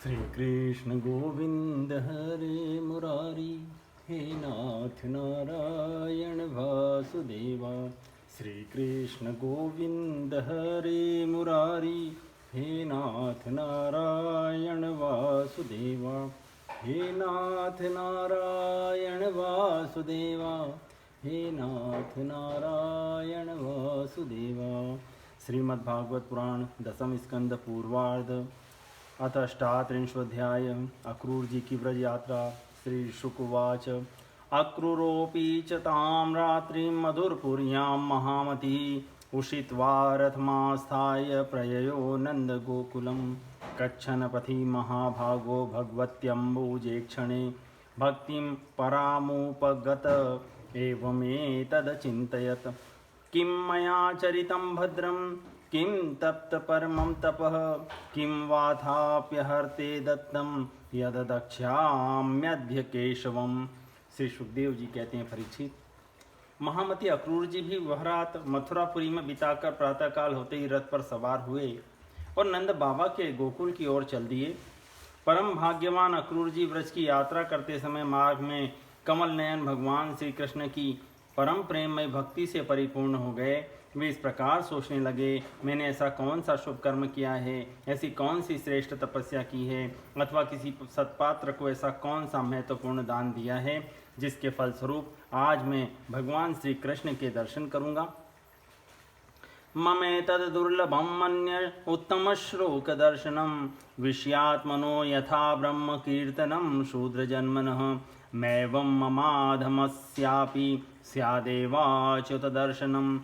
श्री कृष्ण गोविंद हरे मुरारी, हे नाथ नारायण वासुदेवा। श्री कृष्ण गोविंद हरे मुरारी, हे नाथ नारायण वासुदेवा। हे नाथ नारायण वासुदेवा, हे नाथ नारायण वासुदेवा। श्रीमद्भागवत पुराण दशम स्कंद पूर्वार्ध अथ अष्टात्रिंशोऽध्याय। अक्रूर जी की व्रज यात्रा। श्री शुकवाच। अक्रूरोऽपि च तां रात्रिं मधुरपुर्यां महामतिः उषित्वा रथमास्थाय प्रययो नन्दगोकुलं। गच्छन् पथि महाभागो भगवत्यम्बुजेक्षणे भक्तिं परामुपगत एवमेतदचिन्तयत्। किं मया चरितं भद्रं, किं तप्त परमं तपः, किं वाथाप्यहर्ते दत्तं यददक्ष्याम्यद्य केशवम्। श्री सुखदेव जी कहते हैं, परीक्षित, महामती अक्रूर जी भी वह रात मथुरापुरी में बिताकर प्रातःकाल होते ही रथ पर सवार हुए और नंद बाबा के गोकुल की ओर चल दिए। परम भाग्यवान अक्रूर जी व्रज की यात्रा करते समय मार्ग में कमल नयन भगवान श्री कृष्ण की परम प्रेममय भक्ति से परिपूर्ण हो गए। वे इस प्रकार सोचने लगे, मैंने ऐसा कौन सा शुभ कर्म किया है, ऐसी कौन सी श्रेष्ठ तपस्या की है, अथवा किसी सत्पात्र को ऐसा कौन सा महत्वपूर्ण दान दिया है जिसके फलस्वरूप आज मैं भगवान श्री कृष्ण के दर्शन करूंगा। ममेतद् दुर्लभं मन्ये उत्तमश्लोकदर्शनं विषयात्मनो यथा ब्रह्म कीर्तनं शूद्रजन्मनः। मैवं ममाधमस्यापि स्यादेवाच्युतदर्शनं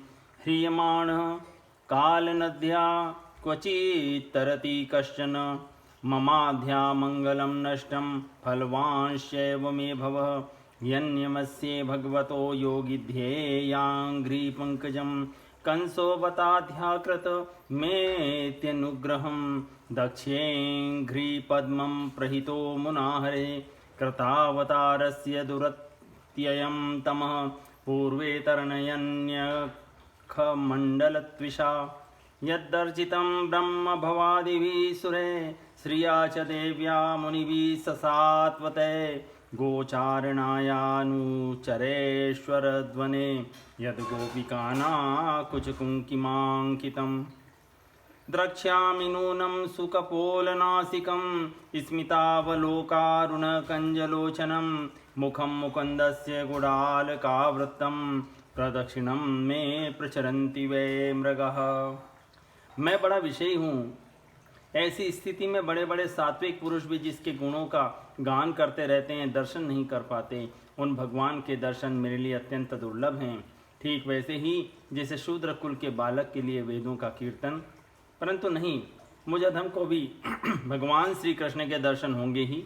ह्रियमाणः कालनद्या क्वचित्तरति कश्चन। ममाध्या मङ्गलं नष्टं फलवांश्चैव मे भवः यन्यमस्ये भगवतो योगिध्येयाङ्घ्रिपङ्कजं। कंसोऽवताध्याकृत मेत्यनुग्रहं दक्ष्येऽङ्घ्रिपद्मं प्रहितो मुनाहरे। कृतावतारस्य दुरत्ययं तमः पूर्वे तरणयन्यखमण्डलत्विषा। यद्दर्जितं ब्रह्म भवादिभिः सुरे श्रिया च देव्या मुनिभिः ससात्वते। गोचारणायानुचरेश्वरध्वने यद्गोपिकानाकुचकुङ्किमाङ्कितम्। द्रक्ष्यामि नूनं सुकपोलनासिकं स्मितावलोकारुणकञ्जलोचनं। मुखं मुकुन्दस्य गुडालकावृत्तं प्रदक्षिणं मे प्रचरन्ति वै मृगः। मैं बड़ा विषयी हूँ। ऐसी स्थिति में बड़े बड़े सात्विक पुरुष भी जिसके गुणों का गान करते रहते हैं, दर्शन नहीं कर पाते। उन भगवान के दर्शन मेरे लिए अत्यंत दुर्लभ हैं। ठीक वैसे ही जैसे शूद्र कुल के बालक के लिए वेदों का कीर्तन। परंतु नहीं, मुझ अधम को भी भगवान श्री कृष्ण के दर्शन होंगे ही,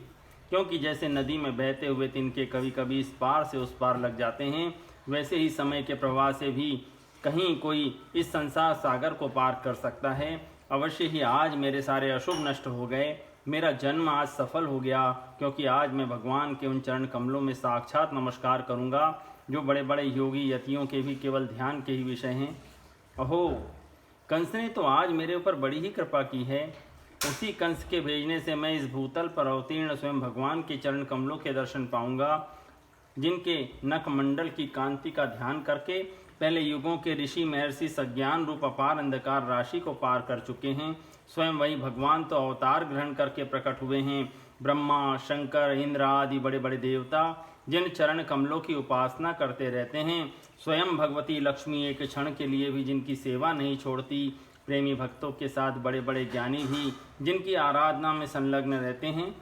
क्योंकि जैसे नदी में बहते हुए तिनके कभी कभी इस पार से उस पार लग जाते हैं, वैसे ही समय के प्रवाह से भी कहीं कोई इस संसार सागर को पार कर सकता है। अवश्य ही आज मेरे सारे अशुभ नष्ट हो गए। मेरा जन्म आज सफल हो गया, क्योंकि आज मैं भगवान के उन चरण कमलों में साक्षात नमस्कार करूंगा जो बड़े बड़े योगी यतियों के भी केवल ध्यान के ही विषय हैं। अहो, कंस ने तो आज मेरे ऊपर बड़ी ही कृपा की है। उसी कंस के भेजने से मैं इस भूतल पर अवतीर्ण स्वयं भगवान के चरण कमलों के दर्शन पाऊंगा, जिनके नखमंडल की कांति का ध्यान करके पहले युगों के ऋषि महर्षि सज्ञान रूप अपार अंधकार राशि को पार कर चुके हैं। स्वयं वही भगवान तो अवतार ग्रहण करके प्रकट हुए हैं। ब्रह्मा, शंकर, इंद्र आदि बड़े बड़े देवता जिन चरण कमलों की उपासना करते रहते हैं, स्वयं भगवती लक्ष्मी एक क्षण के लिए भी जिनकी सेवा नहीं छोड़ती, प्रेमी भक्तों के साथ बड़े बड़े ज्ञानी भी जिनकी आराधना में संलग्न रहते हैं,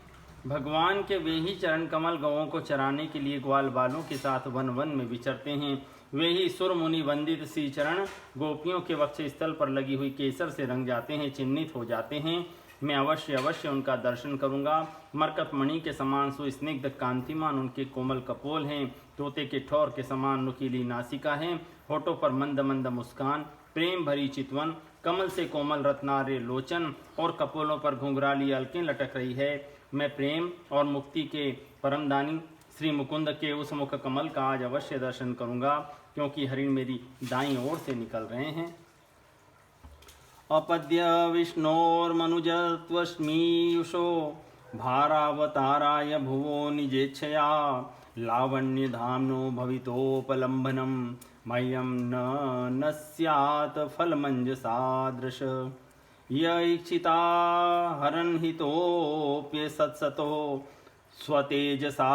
भगवान के वे ही चरण कमल गौओं को चराने के लिए ग्वाल बालों के साथ वन वन में विचरते हैं। वे ही सुर मुनि वंदित श्री चरण गोपियों के वक्ष स्थल पर लगी हुई केसर से रंग जाते हैं, चिन्हित हो जाते हैं। मैं अवश्य अवश्य उनका दर्शन करूंगा। मरकत मणि के समान सुस्निग्ध कांतिमान उनके कोमल कपोल हैं। तोते के ठौर के समान नुकीली नासिका है। होठों पर मंद मंद मुस्कान, प्रेम भरी चितवन, कमल से कोमल रत्नार्य लोचन और कपोलों पर घुंघराली अलकें लटक रही है। मैं प्रेम और मुक्ति के परमदानी श्री मुकुंद के उस मुख कमल का आज अवश्य दर्शन करूंगा, क्योंकि हरिण मेरी दाईं ओर से निकल रहे हैं। अपद्य विष्णोर्मनुजत्वस्मीयुषो भारावताराय भुवो निजेच्छया लावण्यधाम्नो भवितोपलम्बनं मह्यं न स्यात् फलमञ्जसादृश य इच्छिता हरन्हितोऽप्य सत्सतो स्वतेजसा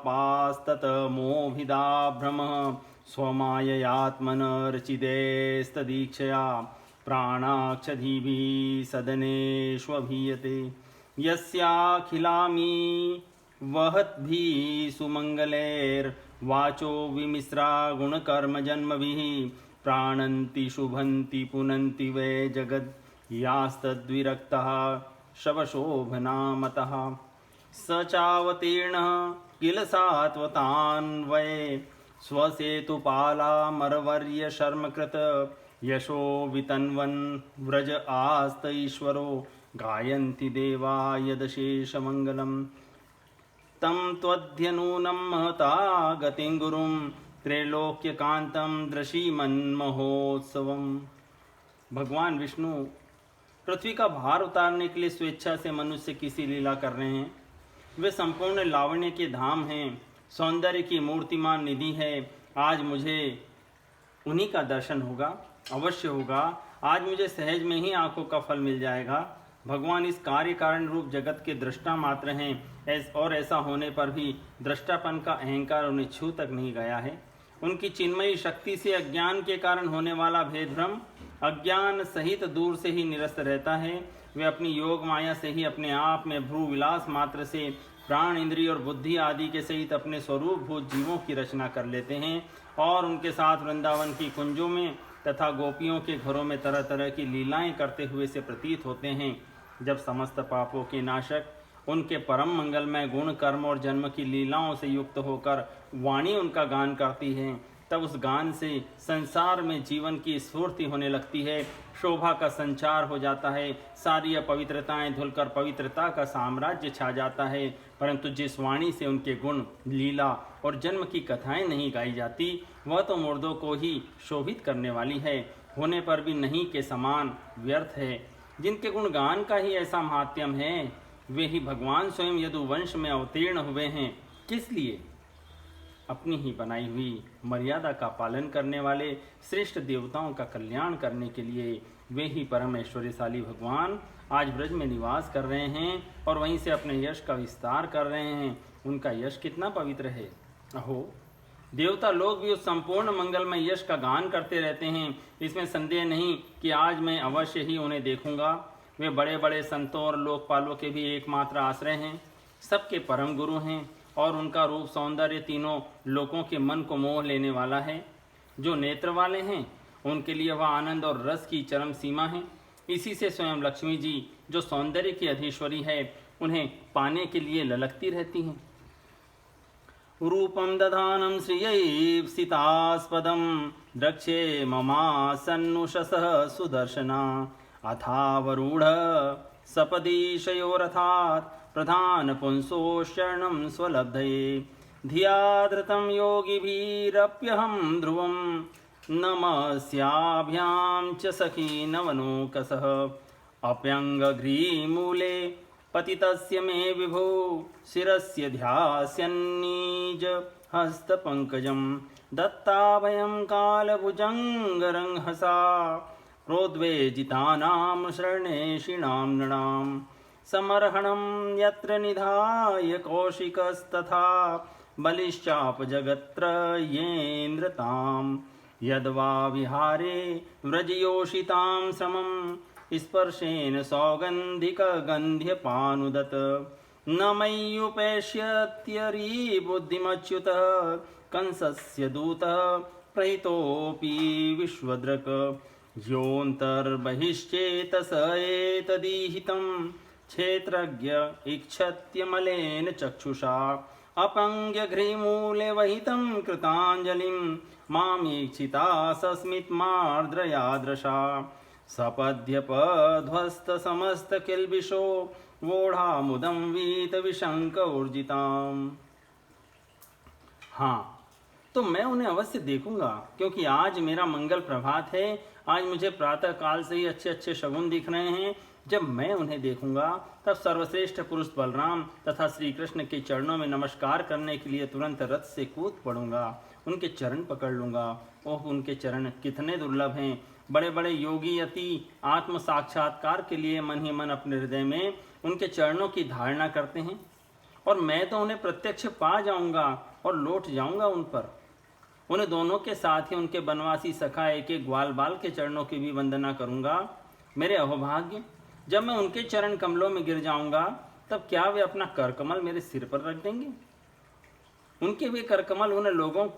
पास्ततमोभिदा भ्रमः स्वमाययात्मनर्चिदेस्तदीक्षया प्राणाक्षधीभिः सदनेष्वभीयते यस्याखिलामी वहद्भिः सुमङ्गलैर्वाचो विमिश्रा गुणकर्मजन्मभिः प्राणन्ति शुभन्ति पुनन्ति वै जगद् यास्तद्विरक्तः शवशोभनामतः स चावतीर्णः किल सात्वतान्वये स्वसेतुपालामरवर्य शर्मकृत यशो वितन्वन् व्रज आस्त ईश्वरो गायन्ति देवा यदशेषमङ्गलम् तं त्वध्यनूनं महता गतिं गुरुं त्रैलोक्यकान्तं दृशीमन्महोत्सवम्। भगवान विष्णु पृथ्वी का भार उतारने के लिए स्वेच्छा से मनुष्य की सी लीला कर रहे हैं। वे संपूर्ण लावण्य के धाम हैं, सौंदर्य की मूर्तिमान निधि है। आज मुझे उन्हीं का दर्शन होगा, अवश्य होगा। आज मुझे सहज में ही आंखों का फल मिल जाएगा। भगवान इस कार्य कारण रूप जगत के दृष्टा मात्र हैं और ऐसा होने पर भी दृष्टापन का अहंकार उन्हें छू तक नहीं गया है। उनकी चिन्मयी शक्ति से अज्ञान के कारण होने वाला भेद भ्रम अज्ञान सहित दूर से ही निरस्त रहता है। वे अपनी योग माया से ही अपने आप में भ्रू विलास मात्र से प्राण इंद्रिय और बुद्धि आदि के सहित अपने स्वरूप भूत जीवों की रचना कर लेते हैं और उनके साथ वृंदावन की कुंजों में तथा गोपियों के घरों में तरह तरह की लीलाएं करते हुए से प्रतीत होते हैं। जब समस्त पापों के नाशक उनके परम मंगलमय गुण कर्म और जन्म की लीलाओं से युक्त होकर वाणी उनका गान करती है, तब उस गान से संसार में जीवन की स्फूर्ति होने लगती है, शोभा का संचार हो जाता है, सारी अपवित्रताएं धुलकर पवित्रता का साम्राज्य छा जाता है। परंतु जिस वाणी से उनके गुण लीला और जन्म की कथाएं नहीं गाई जाती, वह तो मुर्दों को ही शोभित करने वाली है, होने पर भी नहीं के समान व्यर्थ है। जिनके गुणगान का ही ऐसा महात्म्य है, वे ही भगवान स्वयं यदुवंश में अवतीर्ण हुए हैं। किस लिए? अपनी ही बनाई हुई मर्यादा का पालन करने वाले श्रेष्ठ देवताओं का कल्याण करने के लिए वे ही परम ऐश्वर्यशाली भगवान आज ब्रज में निवास कर रहे हैं और वहीं से अपने यश का विस्तार कर रहे हैं। उनका यश कितना पवित्र है। अहो, देवता लोग भी उस संपूर्ण मंगलमय यश का गान करते रहते हैं। इसमें संदेह नहीं कि आज मैं अवश्य ही उन्हें देखूंगा। वे बड़े बड़े संतों और लोकपालों के भी एकमात्र आश्रय हैं, सबके परम गुरु हैं और उनका रूप सौंदर्य तीनों लोगों के मन को मोह लेने वाला है। जो नेत्र वाले हैं उनके लिए वह आनंद और रस की चरम सीमा है। इसी से स्वयं लक्ष्मी जी जो सौंदर्य की अधीश्वरी है, उन्हें पाने के लिए ललकती रहती हैं। रूपम दधानं श्रियैप्सितास्पदं द्रक्ष्ये ममासन्नुषसः सुदर्शना अथावरूढ सपदीशयोरथात् प्रधान पुंसो शरणं स्वलब्धये धिया धृतं योगिभिरप्यहं ध्रुवं नमस्याभ्यां च सखी नवनोकसः अप्यङ्गघ्रीमूले पतितस्य मे विभो शिरस्य ध्यास्यन्नीज हस्तपङ्कजं दत्ताभयं कालभुजङ्गरंहसा प्रोद्वेजितानां शरणेषिणां नृणां समर्हणं यत्र निधाय कौशिकस्तथा बलिश्चापजगत्त्रयेन्द्रतां यद्वा विहारे व्रजयोषितां श्रमं स्पर्शेन सौगन्धिकगन्ध्यपानुदत न मय्युपैष्यत्यरी बुद्धिमच्युतः कंसस्य दूतः प्रहितोऽपि विश्वदृक् योऽन्तर्बहिश्चेतस एतदीहितं क्षेत्रज्ञ इक्षत्यमलेन चक्षुषा अपङ्ग्यघ्रीमूले वहितं कृताञ्जलिं मामीक्षिता सस्मितमार्द्रयादृशा सपद्यपध्वस्तसमस्तकिल्बिषो वोढामुदं वीतविशङ्क ऊर्जिताम्। हाँ, तो मैं उन्हें अवश्य देखूंगा, क्योंकि आज मेरा मंगल प्रभात है। आज मुझे प्रातः काल से ही अच्छे अच्छे शगुन दिख रहे हैं। जब मैं उन्हें देखूंगा तब सर्वश्रेष्ठ पुरुष बलराम तथा श्री कृष्ण के चरणों में नमस्कार करने के लिए तुरंत रथ से कूद पड़ूंगा, उनके चरण पकड़ लूंगा। ओह, उनके चरण कितने दुर्लभ हैं। बड़े बड़े योगी अति आत्म साक्षात्कार के लिए मन ही मन अपने हृदय में उनके चरणों की धारणा करते हैं, और मैं तो उन्हें प्रत्यक्ष पा जाऊंगा और लौट जाऊंगा उन पर। उन दोनों के साथ ही उनके बनवासी सखा एक एक ग्वाल बाल के चरणों की भी वंदना करूंगा। मेरे अहोभाग्य, जब मैं उनके चरण कमलों में गिर जाऊंगा तब क्या वे अपना करकमल मेरे सिर पर रख देंगे? उनके वे करकमल उन लोगों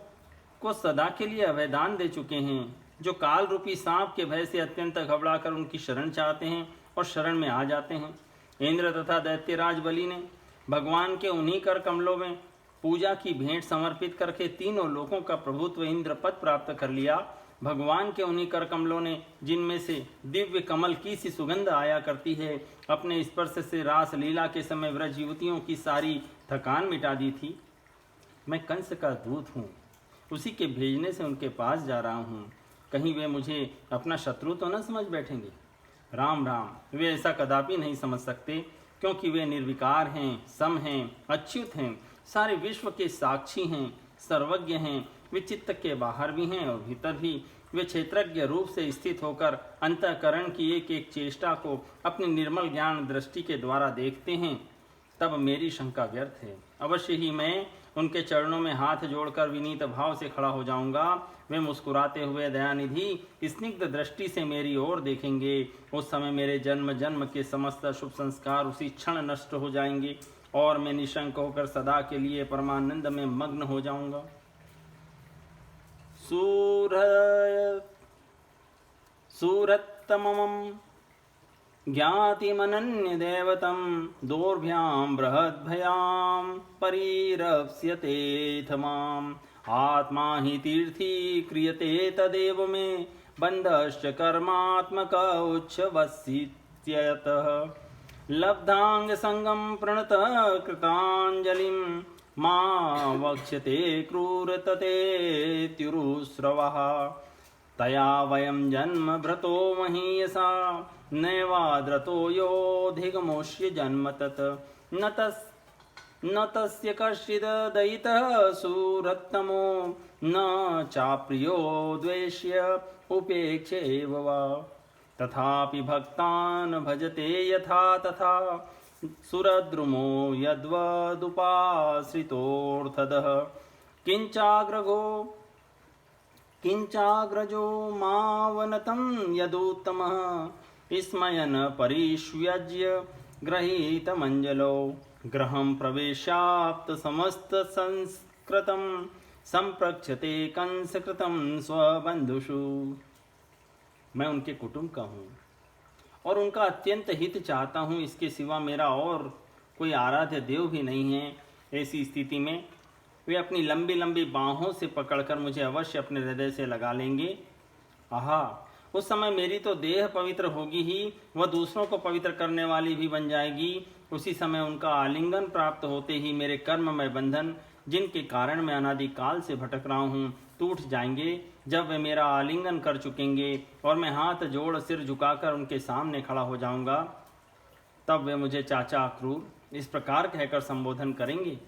को सदा के लिए अभयदान दे चुके हैं जो काल रूपी सांप के भय से अत्यंत घबराकर उनकी शरण चाहते हैं और शरण में आ जाते हैं। इंद्र तथा दैत्यराज बलि ने भगवान के उन्हीं कर कमलों में पूजा की भेंट समर्पित करके तीनों लोकों का प्रभुत्व इंद्र पद प्राप्त कर लिया। भगवान के उन्हीं कर कमलों ने, जिनमें से दिव्य कमल की सी सुगंध आया करती है, अपने स्पर्श से रास लीला के समय व्रज युवतियों की सारी थकान मिटा दी थी। मैं कंस का दूत हूँ, उसी के भेजने से उनके पास जा रहा हूँ। कहीं वे मुझे अपना शत्रु तो न समझ बैठेंगे। राम राम, वे ऐसा कदापि नहीं समझ सकते, क्योंकि वे निर्विकार हैं, सम हैं, अच्युत हैं, सारे विश्व के साक्षी हैं, सर्वज्ञ हैं। वे चित्त के बाहर भी हैं और भीतर भी। वे क्षेत्रज्ञ रूप से स्थित होकर अंतःकरण की एक एक चेष्टा को अपनी निर्मल ज्ञान दृष्टि के द्वारा देखते हैं। तब मेरी शंका व्यर्थ है। अवश्य ही मैं उनके चरणों में हाथ जोड़कर विनीत भाव से खड़ा हो जाऊंगा। वे मुस्कुराते हुए दयानिधि स्निग्ध दृष्टि से मेरी ओर देखेंगे। उस समय मेरे जन्म जन्म के समस्त शुभ संस्कार उसी क्षण नष्ट हो जाएंगे और मैं निशंक होकर सदा के लिए परमानंद में मग्न हो जाऊंगा। सूरत्तमम् ज्ञातिमनन्य देवतं दोर्भ्यां बृहद्भयां परिरप्स्यतेऽथ माम् आत्मा हि तीर्थी क्रियते तदेव मे बन्धश्च कर्मात्मक उच्छवस्यतः लब्धांग संगम प्रणत कृतांजलिं मा वक्ष्यते क्रूरततेत्युरुस्रवः तया वयं जन्म भ्रतो महीयसा नैवाद्रतो योऽधिगमोष्य जन्म तत् न तस्य कश्चिद् दयितः सूरत्तमो न चाप्रियो द्वेष्य उपेक्षेव वा तथापि भक्तान् भजते यथा तथा सुरद्रुमो यद्वदुपाश्रितोऽर्थदः किञ्चाग्रजो मावनतं यदुत्तमः स्मयन् परिष्व्यज्य गृहीतमञ्जलौ गृहं प्रवेशाप्त समस्त संस्कृतं संप्रक्षते कंसकृतं स्वबन्धुषु। मैं उनके कुटुंब का हूँ और उनका अत्यंत हित चाहता हूँ। इसके सिवा मेरा और कोई आराध्य देव भी नहीं है। ऐसी स्थिति में वे अपनी लंबी लंबी बाहों से पकड़कर मुझे अवश्य अपने हृदय से लगा लेंगे। आहा, उस समय मेरी तो देह पवित्र होगी ही, वह दूसरों को पवित्र करने वाली भी बन जाएगी। उसी समय उनका आलिंगन प्राप्त होते ही मेरे कर्ममय बंधन, जिनके कारण मैं अनादिकाल से भटक रहा हूँ, टूट जाएंगे। जब वे मेरा आलिंगन कर चुकेंगे और मैं हाथ जोड़ सिर झुकाकर उनके सामने खड़ा हो जाऊंगा, तब वे मुझे चाचा क्रूर इस प्रकार कहकर संबोधन करेंगे।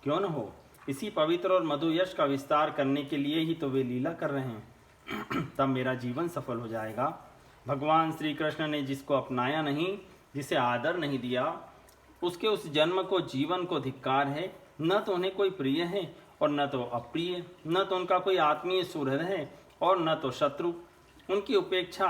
क्यों न हो, इसी पवित्र और मधु यश का विस्तार करने के लिए ही तो वे लीला कर रहे हैं। तब मेरा जीवन सफल हो जाएगा। भगवान श्री कृष्ण ने जिसको अपनाया नहीं, जिसे आदर नहीं दिया, उसके उस जन्म को, जीवन को धिक्कार है। न तो उन्हें कोई प्रिय है और न तो अप्रिय, न तो उनका कोई आत्मीय सुहृद है और न तो शत्रु। उनकी उपेक्षा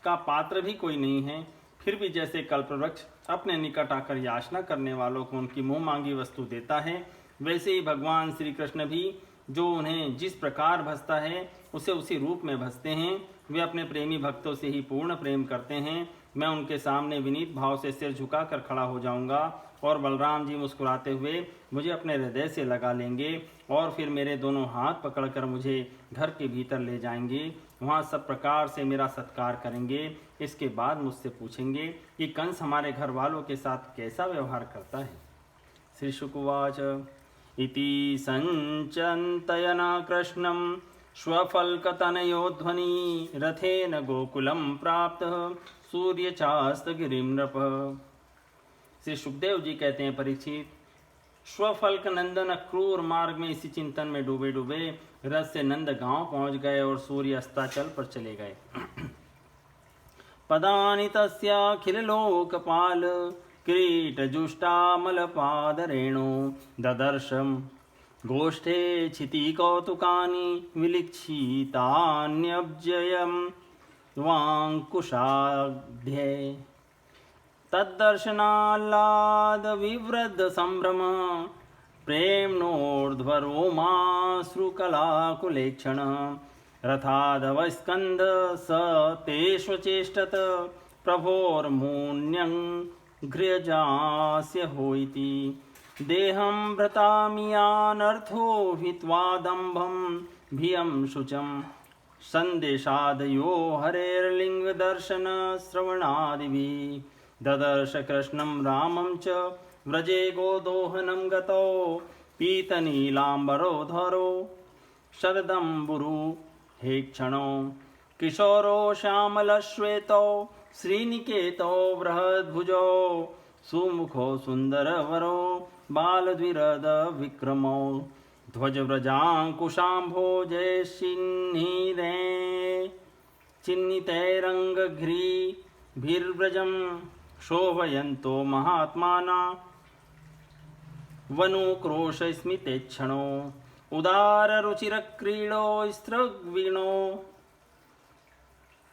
का पात्र भी कोई नहीं है। फिर भी जैसे कल्पवृक्ष अपने निकट आकर याचना करने वालों को उनकी मुँह मांगी वस्तु देता है, वैसे ही भगवान श्री कृष्ण भी जो उन्हें जिस प्रकार भजता है उसे उसी रूप में भजते हैं। वे अपने प्रेमी भक्तों से ही पूर्ण प्रेम करते हैं। मैं उनके सामने विनीत भाव से सिर झुकाकर खड़ा हो जाऊंगा और बलराम जी मुस्कुराते हुए मुझे अपने हृदय से लगा लेंगे और फिर मेरे दोनों हाथ पकड़कर मुझे घर के भीतर ले जाएंगे। वहाँ सब प्रकार से मेरा सत्कार करेंगे। इसके बाद मुझसे पूछेंगे कि कंस हमारे घर वालों के साथ कैसा व्यवहार करता है। श्री शुकवाच इति संचन्तयन् कृष्णं स्वफल्कतनयो ध्वनि रथेन गोकुलम प्राप्त सूर्य चास्तगिरिम नृप। श्री सुखदेव जी कहते हैं, परीक्षित, स्वफल्क नंदन क्रूर मार्ग में इसी चिंतन में डूबे डूबे रथ से नंद गांव पहुंच गए और सूर्य अस्ताचल पर चले गए। पदानि तस्याखिल लोकपाल किरीटजुष्टामलपादरेणु ददर्शम गोष्ठे क्षिति कौतुकानि विलिक्षितान्यब्जयं वाङ्कुशाढ्ये। तद्दर्शनाल्लाद विवृद्ध संभ्रम प्रेम्णोर्ध्वरोमाश्रुकलाकुलेक्षण रथादवस्कन्द स तेष्वचेष्टत प्रभोर्मून्यं गृहजास्य होइति। देहं भ्रतामियानर्थो हित्वा दम्भं भियं शुचं सन्देशादयो हरेर्लिङ्गदर्शन श्रवणादिभिः। ददर्श कृष्णं रामं च व्रजे गोदोहनं गतौ पीतनीलाम्बरोधरो शरदम्बुरु हेक्षणो किशोरो श्यामलश्वेतौ श्रीनिकेतो बृहद्भुजो सुमुखो सुन्दरवरो बालद्विरद विक्रमो ध्वजव्रजाङ्कुशाम्भोजैश्चिह्निते चिह्नितैरङ्गघ्रीभिर्व्रजं शोभयन्तो महात्माना वनुक्रोशस्मितेक्षणो उदाररुचिरक्रीडो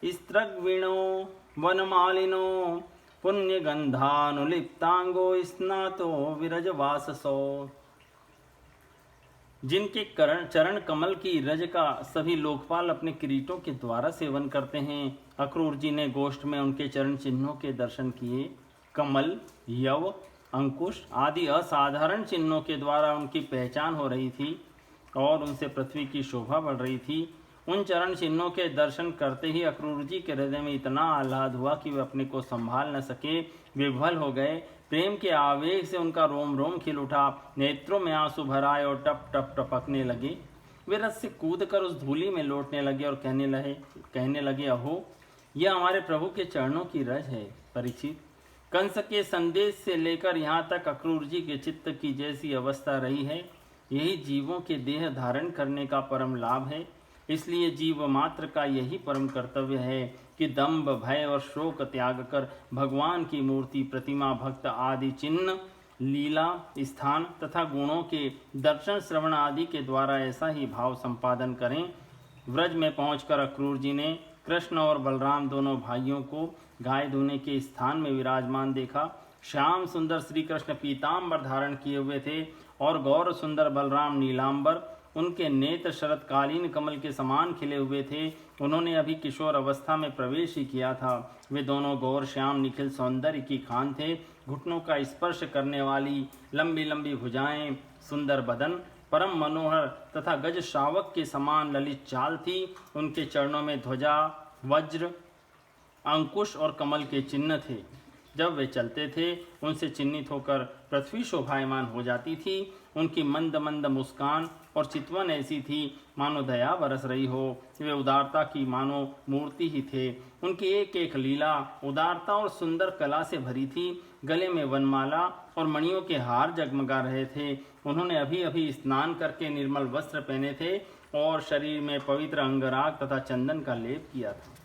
स्त्रग्विणो वनमालिनो पुण्यगंधानुलिप्तांगो स्नातो विरजवाससो। जिनके चरण कमल की रज का सभी लोकपाल अपने किरीटों के द्वारा सेवन करते हैं, अक्रूर जी ने गोष्ठ में उनके चरण चिन्हों के दर्शन किए। कमल, यव, अंकुश आदि असाधारण चिन्हों के द्वारा उनकी पहचान हो रही थी और उनसे पृथ्वी की शोभा बढ़ रही थी। उन चरण चिन्हों के दर्शन करते ही अक्रूर जी के हृदय में इतना आह्लाद हुआ कि वे अपने को संभाल न सके, विह्वल हो गए। प्रेम के आवेग से उनका रोम रोम खिल उठा, नेत्रों में आंसू भर आए और टप टप टपकने लगे। वे रथ से कूदकर उस धूलि में लौटने लगे और कहने लगे, अहो, यह हमारे प्रभु के चरणों की रज है। परीक्षित, कंस के संदेश से लेकर यहाँ तक अक्रूर जी के चित्त की जैसी अवस्था रही है, यही जीवों के देह धारण करने का परम लाभ है। इसलिए जीव मात्र का यही परम कर्तव्य है कि दंभ, भय और शोक त्याग कर भगवान की मूर्ति, प्रतिमा, भक्त आदि चिन्ह, लीला, स्थान तथा गुणों के दर्शन, श्रवण आदि के द्वारा ऐसा ही भाव संपादन करें। व्रज में पहुंचकर अक्रूर जी ने कृष्ण और बलराम दोनों भाइयों को गाय धोने के स्थान में विराजमान देखा। श्याम सुंदर श्री कृष्ण पीताम्बर धारण किए हुए थे और गौर सुंदर बलराम नीलांबर। उनके नेत्र शरतकालीन कमल के समान खिले हुए थे। उन्होंने अभी किशोर अवस्था में प्रवेश ही किया था। वे दोनों गौर श्याम निखिल सौंदर्य की खान थे। घुटनों का स्पर्श करने वाली लंबी लंबी भुजाएं, सुंदर बदन, परम मनोहर तथा गज शावक के समान ललित चाल थी। उनके चरणों में ध्वजा, वज्र, अंकुश और कमल के चिन्ह थे। जब वे चलते थे, उनसे चिन्हित होकर पृथ्वी शोभायमान हो जाती थी। उनकी मंद मंद मुस्कान और चितवन ऐसी थी मानो दया बरस रही हो। वे उदारता की मानो मूर्ति ही थे। उनकी एक एक लीला उदारता और सुंदर कला से भरी थी। गले में वनमाला और मणियों के हार जगमगा रहे थे। उन्होंने अभी अभी स्नान करके निर्मल वस्त्र पहने थे और शरीर में पवित्र अंगराग तथा चंदन का लेप किया था।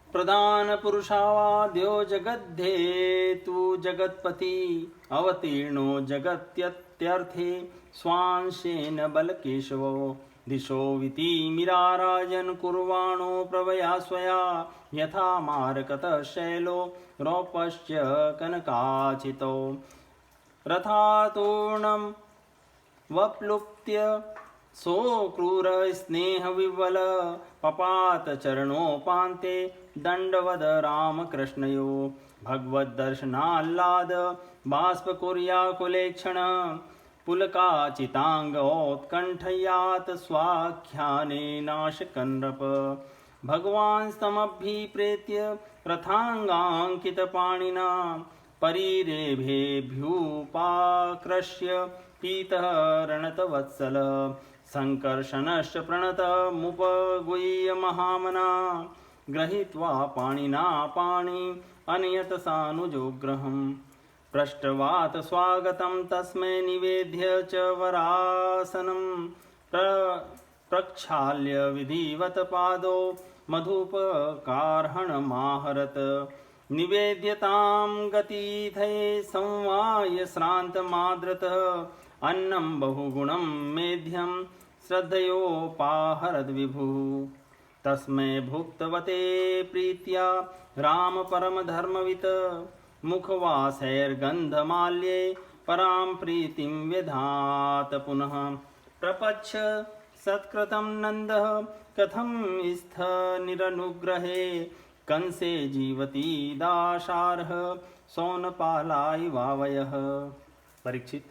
प्रधान पुरुषावाद्यो जगद्धेतु जगत्पति अवतीर्णो जगत्यत्यर्थे स्वांशेन बलकेशवो दिशो वितिमिराराजन् कुर्वाणो प्रवया स्वया यथा मारकतः शैलो रौपश्च कनकाचितो रथातूर्णं वप्लुप्त्य सो क्रूर स्नेह विवल पपात चरणोपान्ते दंडवद राम कृष्णयो भगवद्दर्शनाल्लाद बाष्प कुर्याकुलेक्षण पुलकाचितांगोत्कंठयात स्वाख्याने नाशकन्नप भगवान् स्तमभिप्रेत्य रथांगांकित पाणिना परिरेभेभ्युपाकृष्य पीतः रणतवत्सल संकर्षणश्च प्रणतमुपगुह्य महामना गृहीत्वा पाणिना पाणि अनियतसानुजोग्रहम् पृष्ठवात स्वागतं तस्मै निवेद्य च वरासनं प्रक्षाल्य विधिवत पादो मधुपकार्हणमाहरत निवेद्यतां गतिथे संवाय श्रान्तमादृतः अन्नं बहुगुणं मेध्यं श्रद्धयोपाहरद विभुः तस्मै भुक्तवते प्रीत्या राम परमधर्मवित् मुखवासैर्गन्धमाल्ये परां प्रीतिं व्यधात पुनः प्रपच्छ सत्कृतं नन्दः कथं स्थ निरनुग्रहे कंसे जीवती दाशार्ह सौनपालाय वावयः। परीक्षित,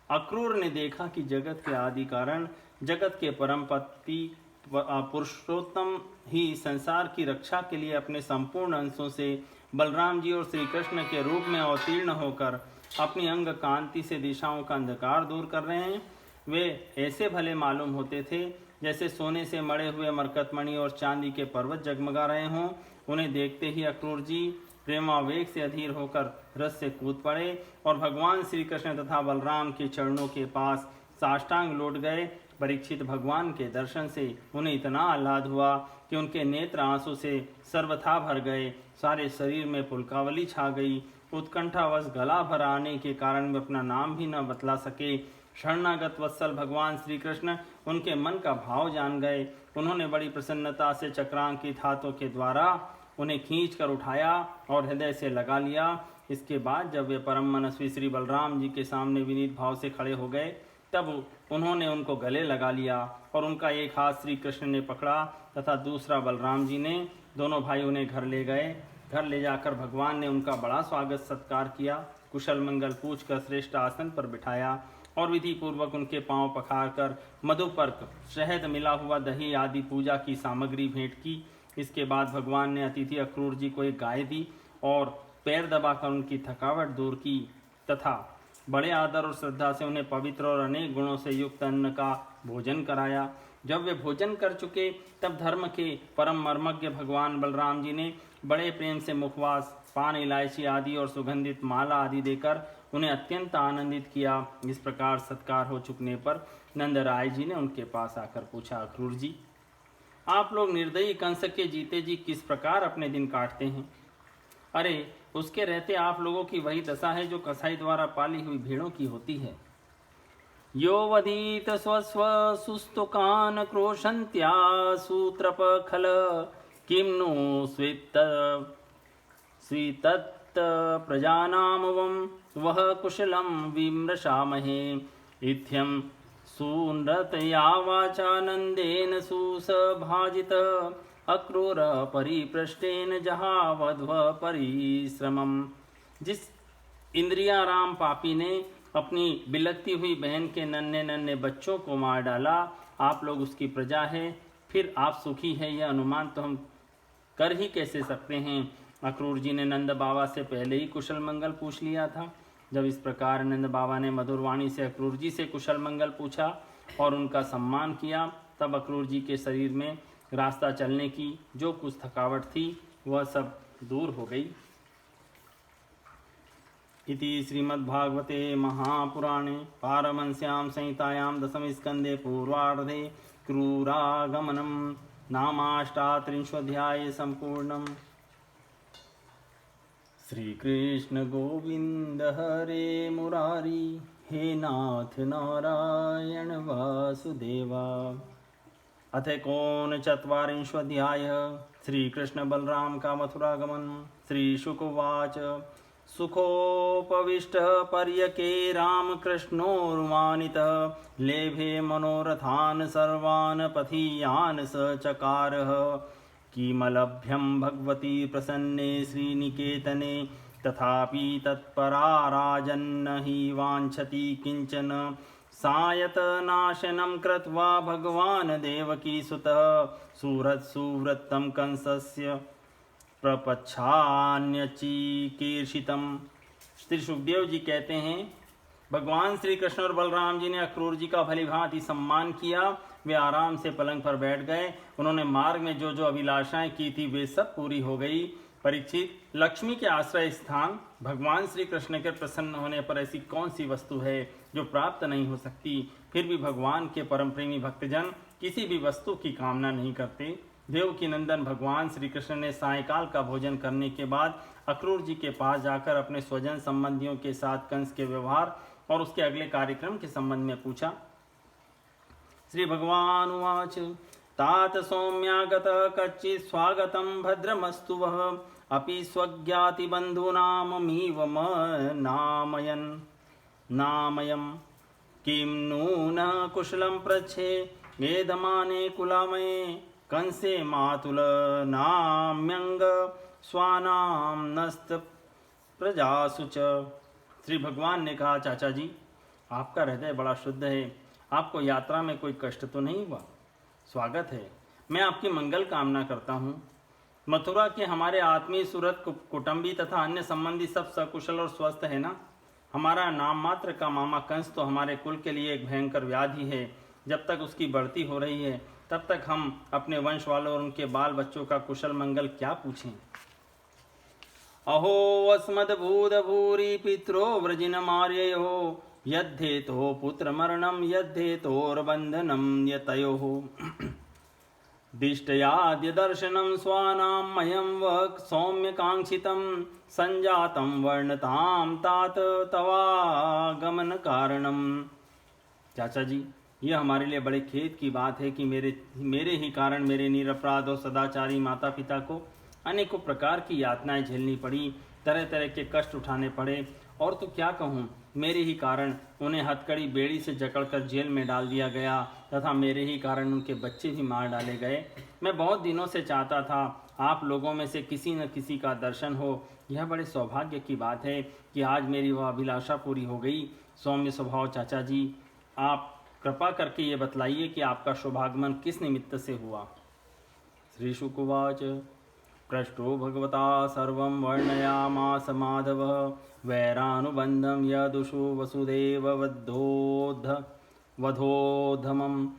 अक्रूर ने देखा कि जगत के आदि कारण, जगत के परमपति पुरुषोत्तम ही संसार की रक्षा के लिए अपने संपूर्ण अंशों से बलराम जी और श्री कृष्ण के रूप में अवतीर्ण होकर अपनी अंग कांति से दिशाओं का अंधकार दूर कर रहे हैं। वे ऐसे भले मालूम होते थे जैसे सोने से मढ़े हुए मरकतमणि और चांदी के पर्वत जगमगा रहे हों। उन्हें देखते ही अक्रूर जी प्रेमावेग से अधीर होकर रस से कूद पड़े और भगवान श्री कृष्ण तथा बलराम के चरणों के पास साष्टांग लौट गए। परीक्षित, भगवान के दर्शन से उन्हें इतना आह्लाद हुआ कि उनके नेत्र आंसू से सर्वथा भर गए। सारे शरीर में पुलकावली छा गई। उत्कंठावश गला भर आने के कारण वे अपना नाम भी न बतला सके। शरणागत वत्सल भगवान श्री कृष्ण उनके मन का भाव जान गए। उन्होंने बड़ी प्रसन्नता से चक्रांकित हाथों के द्वारा उन्हें खींच कर उठाया और हृदय से लगा लिया। इसके बाद जब वे परम मनस्वी श्री बलराम जी के सामने विनीत भाव से खड़े हो गए, तब उन्होंने उनको गले लगा लिया और उनका एक हाथ श्री कृष्ण ने पकड़ा तथा दूसरा बलराम जी ने। दोनों भाई उन्हें घर ले गए। घर ले जाकर भगवान ने उनका बड़ा स्वागत सत्कार किया। कुशल मंगल पूछकर श्रेष्ठ आसन पर बिठाया और विधि पूर्वक उनके पांव पखार कर मधुपर्क, शहद मिला हुआ दही आदि पूजा की सामग्री भेंट की। इसके बाद भगवान ने अतिथि अक्रूर जी को एक गाय दी और पैर दबाकर उनकी थकावट दूर की तथा बड़े आदर और श्रद्धा से उन्हें पवित्र और अनेक गुणों से युक्त अन्न का भोजन कराया। जब वे भोजन कर चुके तब धर्म के परम मर्मज्ञ भगवान बलराम जी ने बड़े प्रेम से मुखवास, पान, इलायची आदि और सुगंधित माला आदि देकर उन्हें अत्यंत आनंदित किया। इस प्रकार सत्कार हो चुकने पर नंदराय जी ने उनके पास आकर पूछा, अक्रूर जी, आप लोग निर्दयी कंस के जीते जी किस प्रकार अपने दिन काटते हैं? अरे, उसके रहते आप लोगों की वही दशा है जो कसाई द्वारा पाली हुई भेड़ों की होती है। यो वदीत स्वस्व सुस्तुकान क्रोशन्त्या सूत्रप खल किम नु स्वीतत् प्रजानामवं वह कुशलं विमृशामहे इत्यं सूनृतया वाचानन्देन सुसभाजित अक्रूर परिपृष्टेन जहावध्व परिश्रमम्। जिस इंद्रियाराम पापी ने अपनी बिलकती हुई बहन के नन्हे नन्हे बच्चों को मार डाला, आप लोग उसकी प्रजा है, फिर आप सुखी है, यह अनुमान तो हम कर ही कैसे सकते हैं। अक्रूर जी ने नंद बाबा से पहले ही कुशल मंगल पूछ लिया था। जब इस प्रकार नंद बाबा ने मधुर वाणी से अक्रूर जी से कुशल मंगल पूछा और उनका सम्मान किया, तब अक्रूर जी के शरीर में रास्ता चलने की जो कुछ थकावट थी वह सब दूर हो गई। इति श्रीमद्भागवते महापुराणे पारमहंस्यां संहितायां दशम स्कंदे पूर्वार्धे क्रूरागमनं नामाष्टात्रिंशोऽध्याये सम्पूर्णम्। श्रीकृष्ण गोविंद हरे मुरारी, हे नाथ नारायण वासुदेवा। अथ एकोनचत्वारिंशोऽध्यायः श्रीकृष्ण बलराम का मथुरागमन। श्रीशुक उवाच, सुखोपविष्टः पर्यके रामकृष्णोर्मानितः लेभे मनोरथान् सर्वान् पथीयान् स चकारः। किमलभ्यं भगवती प्रसन्ने श्रीनिकेतने तथापि तत्परा राजन्न हि वाञ्छति किंचन। सायतनाशनं कृत्वा भगवान् देवकीसुतः सुहृत्सुवृत्तं कंसस्य प्रपच्छान्यचिकीर्षितम्। श्री सुखदेव जी कहते हैं, भगवान श्री कृष्ण और बलराम जी ने अक्रूर जी का भली भांति सम्मान किया। वे आराम से पलंग पर बैठ गए। उन्होंने मार्ग में जो जो अभिलाषाएं की थी वे सब पूरी हो गई। परीक्षित, लक्ष्मी के आश्रय स्थान भगवान श्री कृष्ण के प्रसन्न होने पर ऐसी कौन सी वस्तु है जो प्राप्त नहीं हो सकती। फिर भी भगवान के परम प्रेमी भक्तजन किसी भी वस्तु की कामना नहीं करते। देवकी नंदन भगवान श्री कृष्ण ने सायंकाल का भोजन करने के बाद अक्रूर जी के पास जाकर अपने स्वजन संबंधियों के साथ कंस के व्यवहार और उसके अगले कार्यक्रम के संबंध में पूछा। श्री भगवान उवाच तात सौम्यागत कच्चित् स्वागतं भद्रमस्तु वः अपि स्वज्ञाति बन्धूनाममीव नामयम् किं नून कुशलं पृच्छे वेदमाने कुलामये कंसे मातुल नाम्यंग स्वानाम नस्त प्रजासु च। श्री भगवान ने कहा, चाचा जी, आपका हृदय बड़ा शुद्ध है। आपको यात्रा में कोई कष्ट तो नहीं हुआ? स्वागत है। मैं आपकी मंगल कामना करता हूँ। मथुरा के हमारे आत्मीय सूरत कुटुंबी तथा अन्य संबंधी सब सकुशल और स्वस्थ है ना? हमारा नाम मात्र का मामा कंस तो हमारे कुल के लिए एक भयंकर व्याधि है। जब तक उसकी बढ़ती हो रही है तब तक हम अपने वंश वालों और उनके बाल बच्चों का कुशल मंगल क्या पूछें। अहो अस्मद्भूत भूरि पित्रो व्रजिन मार्ययो यद्धेतो पुत्र मरणम यद्धेतोर्बंधनम यतयोः दिष्टयाद्य दर्शनम स्वानां मह्यं वक् सौम्यकांक्षितं संजातं वर्णतां तात तवागमन कारणम। चाचा जी, यह हमारे लिए बड़े खेद की बात है कि मेरे ही कारण मेरे निरपराध और सदाचारी माता पिता को अनेकों प्रकार की यातनाएं झेलनी पड़ी, तरह तरह के कष्ट उठाने पड़े। और तो क्या कहूँ, मेरे ही कारण उन्हें हथकड़ी बेड़ी से जकड़कर जेल में डाल दिया गया तथा मेरे ही कारण उनके बच्चे भी मार डाले गए। मैं बहुत दिनों से चाहता था आप लोगों में से किसी न किसी का दर्शन हो। यह बड़े सौभाग्य की बात है कि आज मेरी वह अभिलाषा पूरी हो गई। सौम्य स्वभाव चाचा जी, आप कृपा करके ये बतलाइए कि आपका शुभागमन किस निमित्त से हुआ। श्री शुक उवाच पृष्ठो भगवता सर्वं वर्णयामास माधवः वैरानुबन्धं यदुषु वसुदेव वधोधमं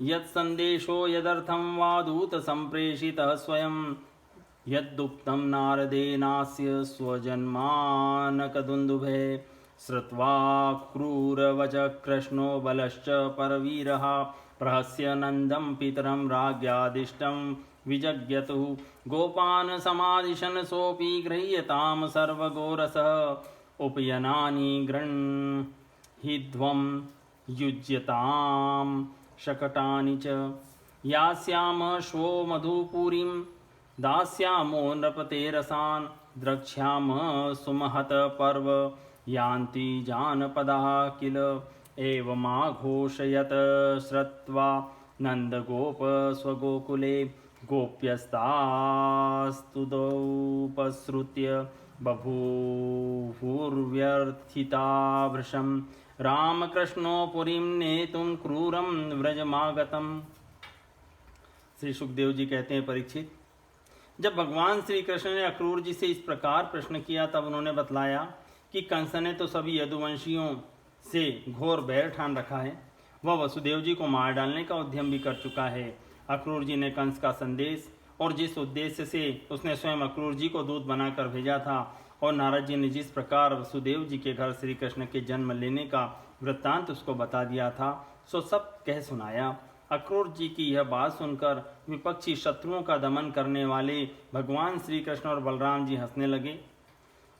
यत्सन्देशो यदर्थं वा दूत सम्प्रेषितः स्वयं यद्दुक्तं नारदेनास्य स्वजन्मानकदुन्दुभे श्रुत्वा क्रूरवच कृष्णो बलश्च परवीरः प्रहस्य नन्दं पितरं राज्ञादिष्टं विजज्ञतु गोपान् समादिशन् सोऽपि गृह्यतां सर्वगोरसः उपयनानि गृह्णीध्वं युज्यतां शकटानि च यास्याम श्वो मधुपुरीं दास्यामो नृपते रसान् द्रक्ष्याम सुमहत पर्व यान्ति जानपदाः किल एवमाघोषयत श्रुत्वा नन्दगोप स्वगोकुले गोप्यस्तास्तुदोपसृत्य बभूवुर्व्यर्थिता वृषं रामकृष्णो पुरीं नेतुं क्रूरं व्रजमागतम्। श्री सुखदेव जी कहते हैं, परीक्षित, जब भगवान श्री कृष्ण ने अक्रूर जी से इस प्रकार प्रश्न किया तब उन्होंने बतलाया कि कंस ने तो सभी यदुवंशियों से घोर बैर ठान रखा है। वह वसुदेव जी को मार डालने का उद्यम भी कर चुका है। अक्रूर जी ने कंस का संदेश और जिस उद्देश्य से उसने स्वयं अक्रूर जी को दूत बनाकर भेजा था और नारद जी ने जिस प्रकार वसुदेव जी के घर श्री कृष्ण के जन्म लेने का वृत्तांत उसको बता दिया था, सो सब कह सुनाया। अक्रूर जी की यह बात सुनकर विपक्षी शत्रुओं का दमन करने वाले भगवान श्री कृष्ण और बलराम जी हंसने लगे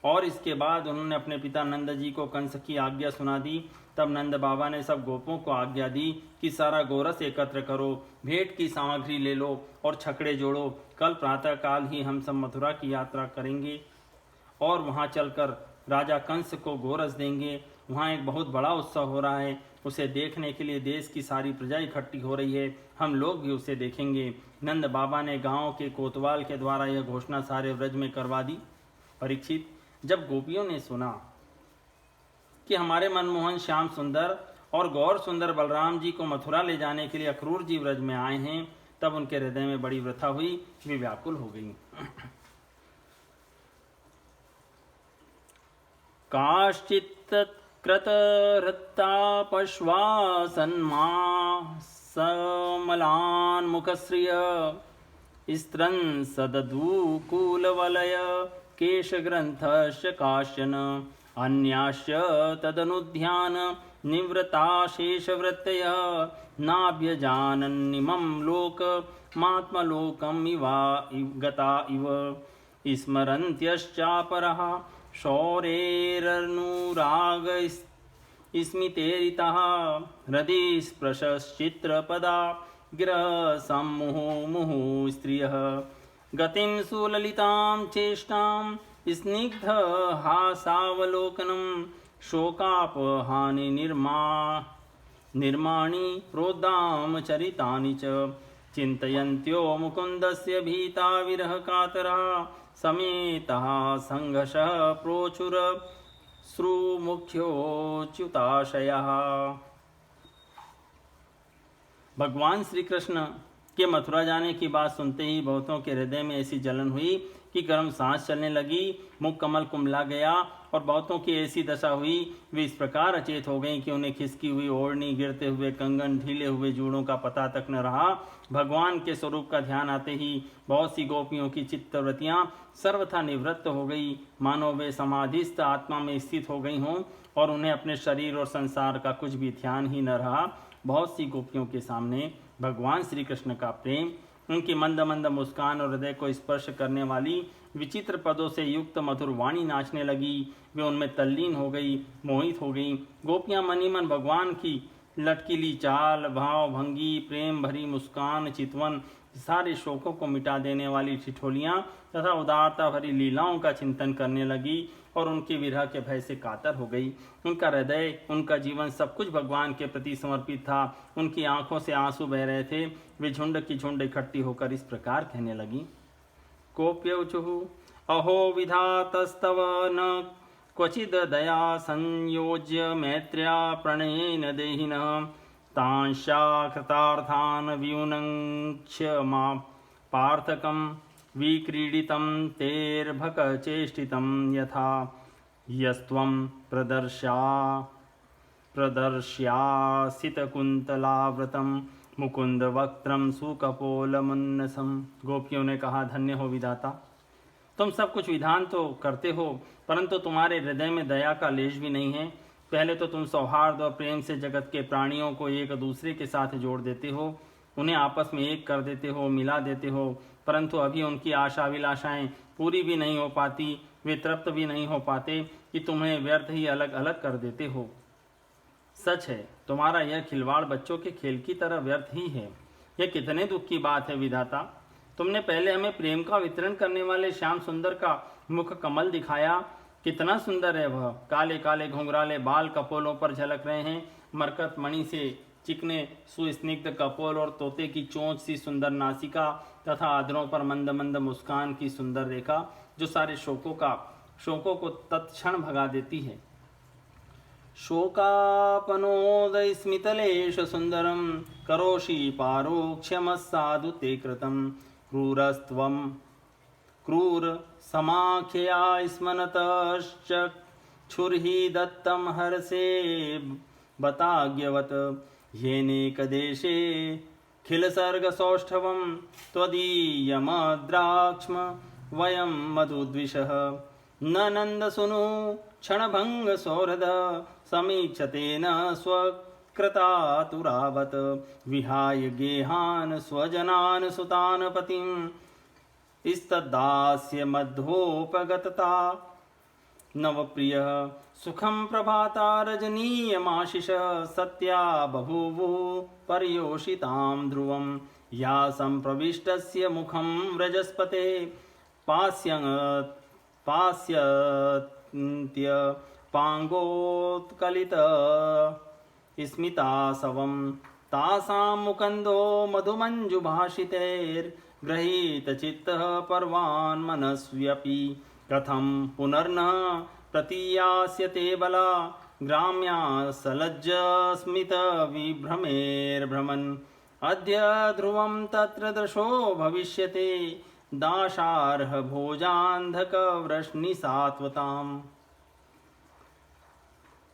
और इसके बाद उन्होंने अपने पिता नंद जी को कंस की आज्ञा सुना दी। तब नंद बाबा ने सब गोपों को आज्ञा दी कि सारा गोरस एकत्र करो, भेंट की सामग्री ले लो और छकड़े जोड़ो। कल प्रातःकाल ही हम सब मथुरा की यात्रा करेंगे और वहां चलकर राजा कंस को गोरस देंगे। वहां एक बहुत बड़ा उत्सव हो रहा है, उसे देखने के लिए देश की सारी प्रजा इकट्ठी हो रही है। हम लोग भी उसे देखेंगे। नंद बाबा ने गांव के कोतवाल के द्वारा यह घोषणा सारे व्रज में करवा दी। परीक्षित, जब गोपियों ने सुना कि हमारे मनमोहन श्याम सुंदर और गौर सुंदर बलराम जी को मथुरा ले जाने के लिए अक्रूर जी व्रज में आए हैं, तब उनके हृदय में बड़ी व्यथा हुई, वे व्याकुल हो गई। काश्चित् कृतहृत्ता पश्वासन्मासमलान्मुखश्रिय स्त्रंसदधूकुलवलय केशग्रन्थस्य काश्चन अन्याश्च तदनुध्यान निवृत्ताशेषवृत्तयः नाभ्यजानन्निमं लोकमात्मलोकम् गता इव स्मरन्त्यश्चापरः शौरेरनुरागस्मितेरितः हृदि स्पृशश्चित्रपदा गिरसम्मुहुः स्त्रियः गतिं सुललितां चेष्टां स्निग्धहासावलोकनं शोकापहानि निर्माणि प्रोद्दाम चरितानि च चिन्तयन्त्यो मुकुन्दस्य भीता विरहकातरः समेतः संघर्षः प्रोचुर श्रुमुख्योच्युताशयः। भगवान श्री कृष्ण के मथुरा जाने की बात सुनते ही बहुतों के हृदय में ऐसी जलन हुई कि गर्म सांस चलने लगी, मुख कमल कुमला गया और बहुतों की ऐसी दशा हुई वे इस प्रकार अचेत हो गई कि उन्हें खिसकी हुई ओढ़नी, गिरते हुए कंगन, ढीले हुए जूड़ों का पता तक न रहा। भगवान के स्वरूप का ध्यान आते ही बहुत सी गोपियों की चित्तवृत्तियां सर्वथा निवृत्त हो गई, मानो वे समाधिस्थ आत्मा में स्थित हो गई हों और उन्हें अपने शरीर और संसार का कुछ भी ध्यान ही न रहा। बहुत सी गोपियों के सामने भगवान श्री कृष्ण का प्रेम, उनकी मंद मंद मुस्कान और हृदय को स्पर्श करने वाली विचित्र पदों से युक्त मधुर वाणी नाचने लगी। वे उनमें तल्लीन हो गई, मोहित हो गई। गोपियां मनी मन भगवान की लटकीली चाल, भाव भंगी, प्रेम भरी मुस्कान, चितवन, सारे शोकों को मिटा देने वाली ठिठोलियां तथा उदारता भरी लीलाओं का चिंतन करने लगी और उनके विरह के भय से कातर हो गई। उनका हृदय, उनका जीवन सब कुछ भगवान के प्रति समर्पित था। उनकी आंखों से आंसू बह रहे थे। वे झुंड की झुंड इकट्ठी होकर इस प्रकार कहने लगी। कोप्यौचुः अहो विधातस्तव न क्वचिद दया संयोज्य मैत्र्या प्रणयेन देहिनः तांशाकृतार्थान् व्युनङ्क्ष्य मा पार्थकं विक्रीडितं तेर्भकचेष्टितं यथा यस्त्वं प्रदर्श्यासितकुन्तलाव्रतं मुकुंद वक्त्रम सुकपोलमुन्नसम। गोपियों ने कहा, धन्य हो विधाता, तुम सब कुछ विधान तो करते हो परंतु तुम्हारे हृदय में दया का लेश भी नहीं है। पहले तो तुम सौहार्द और प्रेम से जगत के प्राणियों को एक दूसरे के साथ जोड़ देते हो, उन्हें आपस में एक कर देते हो, मिला देते हो, परंतु अभी उनकी आशा अभिलाषाएं पूरी भी नहीं हो पाती, वे तृप्त भी नहीं हो पाते कि तुम्हें व्यर्थ ही अलग अलग कर देते हो। सच है, तुम्हारा यह खिलवाड़ बच्चों के खेल की तरह व्यर्थ ही है। यह कितने दुख की बात है विधाता। तुमने पहले हमें प्रेम का वितरण करने वाले श्याम सुंदर का मुख कमल दिखाया, कितना सुंदर है वह। काले काले घुंघराले बाल कपोलों पर झलक रहे हैं, मरकत मणि से चिकने सुस्निग्ध कपोल और तोते की चोंच सी सुंदर नासिका तथा आदरों पर मंद मंद मुस्कान की सुंदर रेखा जो सारे शोकों को तत्क्षण भगा देती है। शोकापनोदस्मितलेश सुंदरम करोषि पारोक्ष्यमस्साधु ते कृतं क्रूरस्त्वं क्रूर समाख्या स्मनतश्चक्षुर्हि दत्तं हरसे बताज्ञवत् येनेकदेशे खिलसर्गसौष्ठवं त्वदीयमद्राक्ष्म वयं मधुद्विषः न नन्दसूनु क्षणभंग सौहृद समीक्षते न स्वकृतातुरावत् विहाय गेहान् स्वजनान् सुतान् पतिं स्तदास्य मध्वोपगतता नवप्रियः सुखं प्रभाता रजनीयमाशिष सत्या बभूवुः पर्योषितां ध्रुवं या संप्रविष्टस्य मुखं व्रजस्पते पास्यन्त्य पांगोत्कलित स्मितासवं तासां मुकंदो मधुमंजुभाषितैर्गृहीतचित्तः पर्वान् मनस्व्यपि कथं पुनर्न प्रतीयास्यते बला ग्राम्या सलज्जस्मित विभ्रमेर्भ्रमन् अद्य ध्रुवं तत्र दृशो भविष्यते दाशार्ह भोजान्धक वृष्णि सात्वताम्।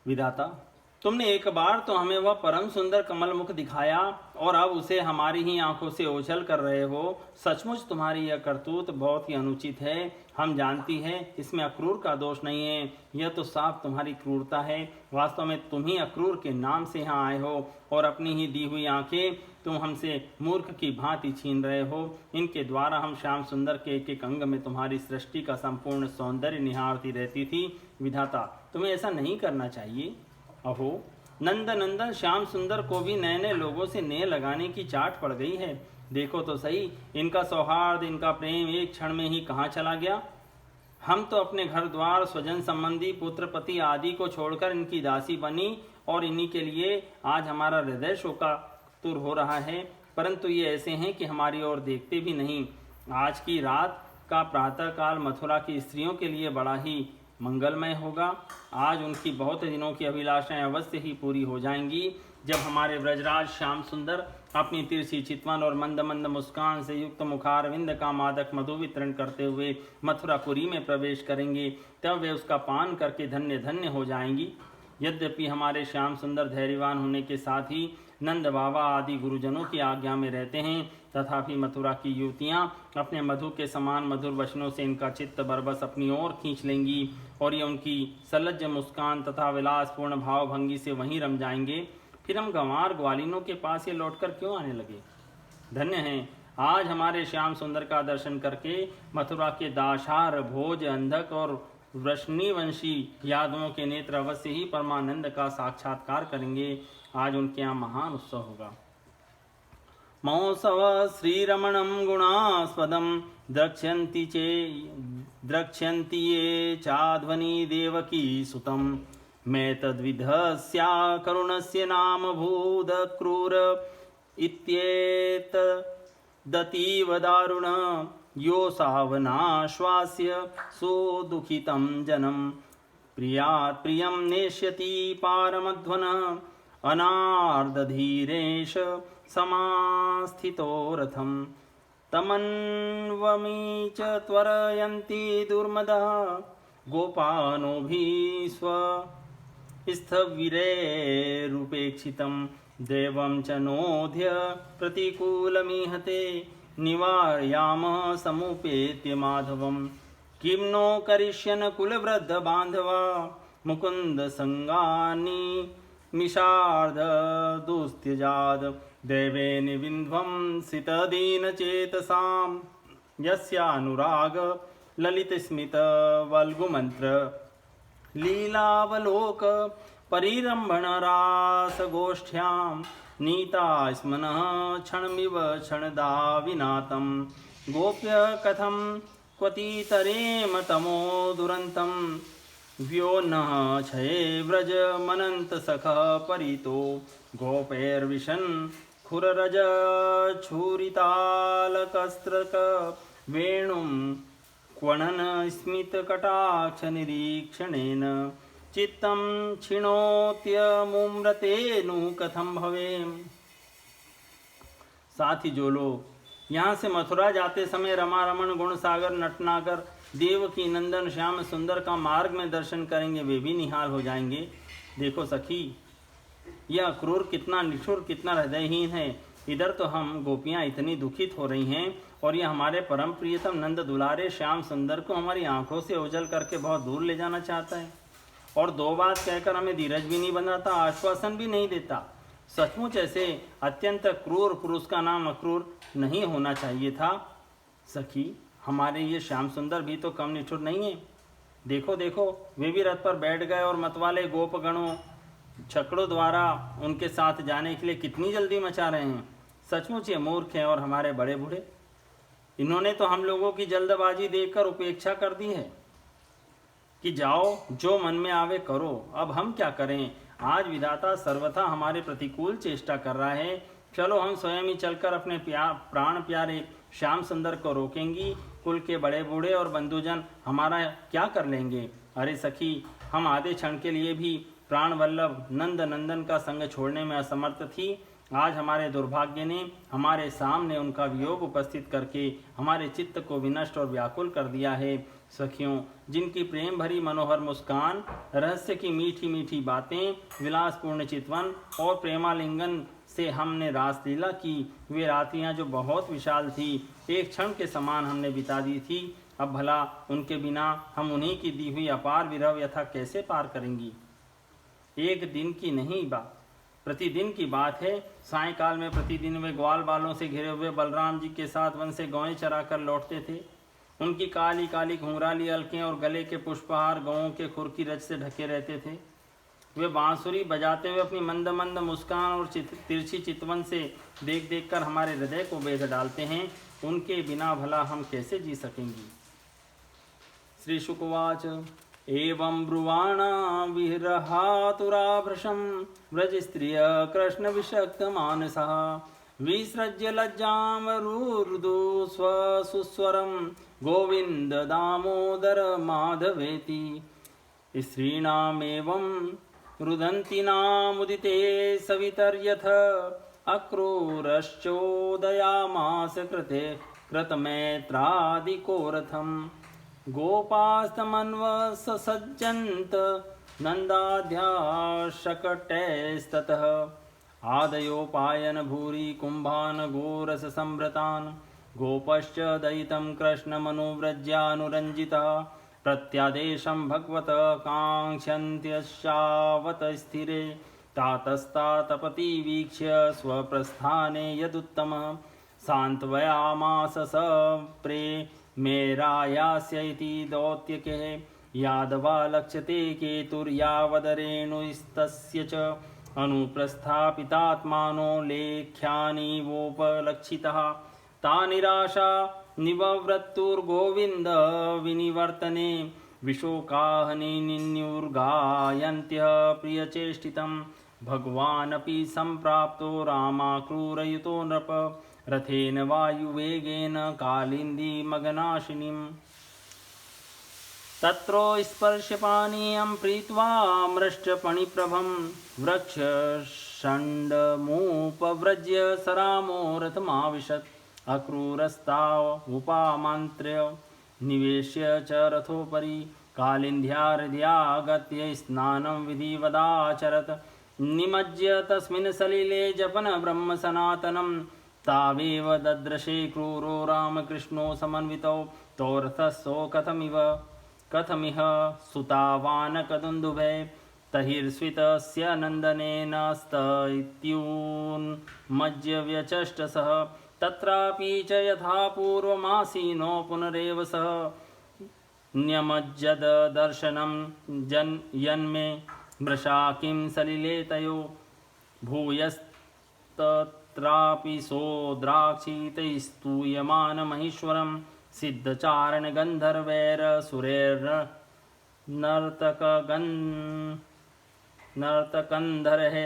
विधाता, तुमने एक बार तो हमें वह परम सुंदर कमल मुख दिखाया और अब उसे हमारी ही आंखों से ओझल कर रहे हो। सचमुच तुम्हारी यह करतूत बहुत ही अनुचित है। हम जानती है इसमें अक्रूर का दोष नहीं है, यह तो साफ तुम्हारी क्रूरता है। वास्तव में तुम ही अक्रूर के नाम से यहाँ आए हो और अपनी ही दी हुई आंखें तुम हमसे मूर्ख की भांति छीन रहे हो। इनके द्वारा हम श्याम सुंदर के एक एक अंग में तुम्हारी सृष्टि का संपूर्ण सौंदर्य निहारती रहती थी। विधाता, तुम्हें ऐसा नहीं करना चाहिए। अहो, नंद नंदन श्याम सुंदर को भी नए नए लोगों से नेह लगाने की चाट पड़ गई है। देखो तो सही, इनका सौहार्द, इनका प्रेम एक क्षण में ही कहाँ चला गया। हम तो अपने घर द्वार, स्वजन संबंधी, पुत्र पति आदि को छोड़कर इनकी दासी बनी और इन्हीं के लिए आज हमारा हृदय शोकातुर हो रहा है। परंतु ये ऐसे हैं कि हमारी ओर देखते भी नहीं। आज की रात का प्रातः काल मथुरा की स्त्रियों के लिए बड़ा ही मंगलमय होगा। आज उनकी बहुत दिनों की अभिलाषाएं अवश्य ही पूरी हो जाएंगी जब हमारे ब्रजराज श्याम सुंदर अपनी तिरछी चितवन और मंद मंद मुस्कान से युक्त मुखारविंद का मादक मधु वितरण करते हुए मथुरापुरी में प्रवेश करेंगे। तब वे उसका पान करके धन्य धन्य हो जाएंगी। यद्यपि हमारे श्याम सुंदर धैर्यवान होने के साथ ही नंद बाबा आदि गुरुजनों की आज्ञा में रहते हैं, तथापि मथुरा की युवतियां अपने मधु के समान मधुर वचनों से इनका चित्त बरबस अपनी ओर खींच लेंगी और ये उनकी सलज्ज मुस्कान तथा विलासपूर्ण भावभंगी से वहीं रम जाएंगे। फिर हम गंवार ग्वालिनों के पास ये लौटकर क्यों आने लगे। धन्य हैं आज हमारे श्याम सुंदर का दर्शन करके मथुरा के दाशार, भोज, अंधक और वृष्णिवंशी यादवों के नेत्र अवश्य ही परमानंद का साक्षात्कार करेंगे। आज उनके यहाँ महान उत्सव होगा। महोत्सव श्रीरमणं गुणास्पदं द्रक्ष्यन्ति ये चाध्वनि देवकी सुतं मैतद्विधस्या करुणस्य नाम भूद क्रूर इत्येतदतीव दारुण यो सावनाश्वास्य सुदुखितं जनं प्रियात् प्रियं नेष्यति पारमध्वन अनार्दधीरेश समास्थितो रथं तमन्वमी च त्वरयन्ति दुर्मदः गोपानोभिस्वस्थविरेरुपेक्षितं देवं च नोध्य प्रतिकूलमिहते निवारयामः समुपेत्य माधवं किं नो करिष्यन् कुलवृद्धबान्धवा मुकुन्द संगानि मिषार्ध दुस्त्यजाद देवेन विन्ध्वं सितदीनचेतसां यस्यानुराग ललितस्मित वल्गुमन्त्र लीलावलोक परिरम्भण रासगोष्ठ्यां नीता स्मनः क्षणमिव क्षणदाविनातं गोप्य कथं क्वतीतरेम तमो दुरन्तं व्योन्नः क्षये व्रज मनंत सखः परितो गोपैर्विशन् खुररज छुरितालकस्त्रक वेणुं क्वणन स्मितकटाक्ष निरीक्षणेन चित्तं क्षिणोत्यमुम्रतेनु कथं भवेम। साथ ही जो लोग यहाँ से मथुरा जाते समय रमा रमण गुण सागर नटनागर देवकी नंदन श्याम सुंदर का मार्ग में दर्शन करेंगे वे भी निहाल हो जाएंगे। देखो सखी, यह अक्रूर कितना निष्ठुर, कितना हृदयहीन है। इधर तो हम गोपियाँ इतनी दुखित हो रही हैं और यह हमारे परम प्रियतम नंद दुलारे श्याम सुंदर को हमारी आंखों से ओझल करके बहुत दूर ले जाना चाहता है और दो बात कहकर हमें धीरज भी नहीं बनाता, आश्वासन भी नहीं देता। सचमुच ऐसे अत्यंत क्रूर पुरुष का नाम अक्रूर नहीं होना चाहिए था। सखी, हमारे ये श्याम सुंदर भी तो कम निष्ठुर नहीं है। देखो देखो, वे भी रथ पर बैठ गए और मतवाले गोपगणों छकड़ों द्वारा उनके साथ जाने के लिए कितनी जल्दी मचा रहे हैं। सचमुच ये मूर्ख हैं और हमारे बड़े बूढ़े, इन्होंने तो हम लोगों की जल्दबाजी देखकर उपेक्षा कर दी है कि जाओ जो मन में आवे करो। अब हम क्या करें। आज विधाता सर्वथा हमारे प्रतिकूल चेष्टा कर रहा है। चलो हम स्वयं ही चलकर अपने प्राण प्यारे श्याम सुंदर को रोकेंगी। कुल के बड़े बूढ़े और बंधुजन हमारा क्या कर लेंगे। अरे सखी, हम आधे क्षण के लिए भी प्राण वल्लभ नंद नंदन का संग छोड़ने में असमर्थ थी। आज हमारे दुर्भाग्य ने हमारे सामने उनका वियोग उपस्थित करके हमारे चित्त को विनष्ट और व्याकुल कर दिया है। सखियों, जिनकी प्रेम भरी मनोहर मुस्कान, रहस्य की मीठी मीठी बातें, विलासपूर्ण चितवन और प्रेमालिंगन से हमने रासलीला की, वे रात्रियां जो बहुत विशाल थी, एक क्षण के समान हमने बिता दी थी। अब भला उनके बिना हम उन्हीं की दी हुई अपार विरह व्यथा कैसे पार करेंगी। एक दिन की नहीं बात, प्रतिदिन की बात है। सायंकाल में प्रतिदिन वे ग्वाल बालों से घिरे हुए बलराम जी के साथ वन से गौएं चरा कर लौटते थे। उनकी काली काली घुंघराली अलकें और गले के पुष्पहार गौों के खुर की रज से ढके रहते थे। वे बांसुरी बजाते हुए अपनी मंद मंद मुस्कान और तिरछी चितवन से देख देख कर हमारे हृदय को बेध डालते हैं। उनके बिना भला हम कैसे जी सकेंगी। श्री शुकवाच एवं ब्रुवाणा विरहातुराभृशं व्रज स्त्रिय कृष्ण विषक्त मानसः विसृज्य लज्जामरुर्दु स्वसुस्वरं गोविंद दामोदर माधवेति स्त्रीणामेवं रुदन्तीनामुदिते सवितर्यथ अक्रूरश्चोदयामास कृते कृतमैत्रादिकोरथम् गोपास्तमन्वससज्जन्त नन्दाध्याशकटैस्ततः आदयोपायन भूरि कुम्भान् गोरससम्भ्रतान् गोपश्च दयितं कृष्णमनुव्रज्यानुरञ्जितः प्रत्यादेशं भगवत काङ्क्षन्त्यशावत स्थिरे तातस्तातपति वीक्ष्य स्वप्रस्थाने यदुत्तमः सान्त्वयामास स प्रेमेरायास्य इति दौत्यके यादवा लक्ष्यते केतुर्यावदरेणुस्तस्य च अनुप्रस्थापितात्मानो लेख्यानिवोपलक्षितः ता निराशा निवव्रत्तुर्गोविन्द विनिवर्तने विशोकाहनिन्युर्गायन्त्यः प्रियचेष्टितं भगवानपि सम्प्राप्तो रामाक्रूरयुतो नृप रथेन वायुवेगेन कालिन्दीमगनाशिनीम् तत्रो स्पर्शपानीयं प्रीत्वा मृष्टपणिप्रभं वृक्षषण्डमुपव्रज्य सरामो रथमाविशत् अक्रूरस्तावुपामन्त्र्य निवेश्य च रथोपरि कालिन्द्याहृदयागत्य स्नानं विधिवदाचरत् निमज्य तस्मिन् सलिले जपन ब्रह्म सनातनं तावेव दद्रशे क्रूरो रामकृष्णो समन्वितौ तौ रथस्थो कथमिह सुतावानकदुन्दुभे तहिर्स्वितस्य नन्दनेन स्तैत्यून्मज्य व्यचष्टसः तत्रापि च यथा पूर्वमासीनो पुनरेव सः न्यमज्जद दर्शनं यन्मे मृषा किं सलिले तयो भूयस्तत्रापि सोद्राक्षितैस्तूयमानमहीश्वरं सिद्धचारणगन्धर्वैरसुरैर्नर्तकन्धरः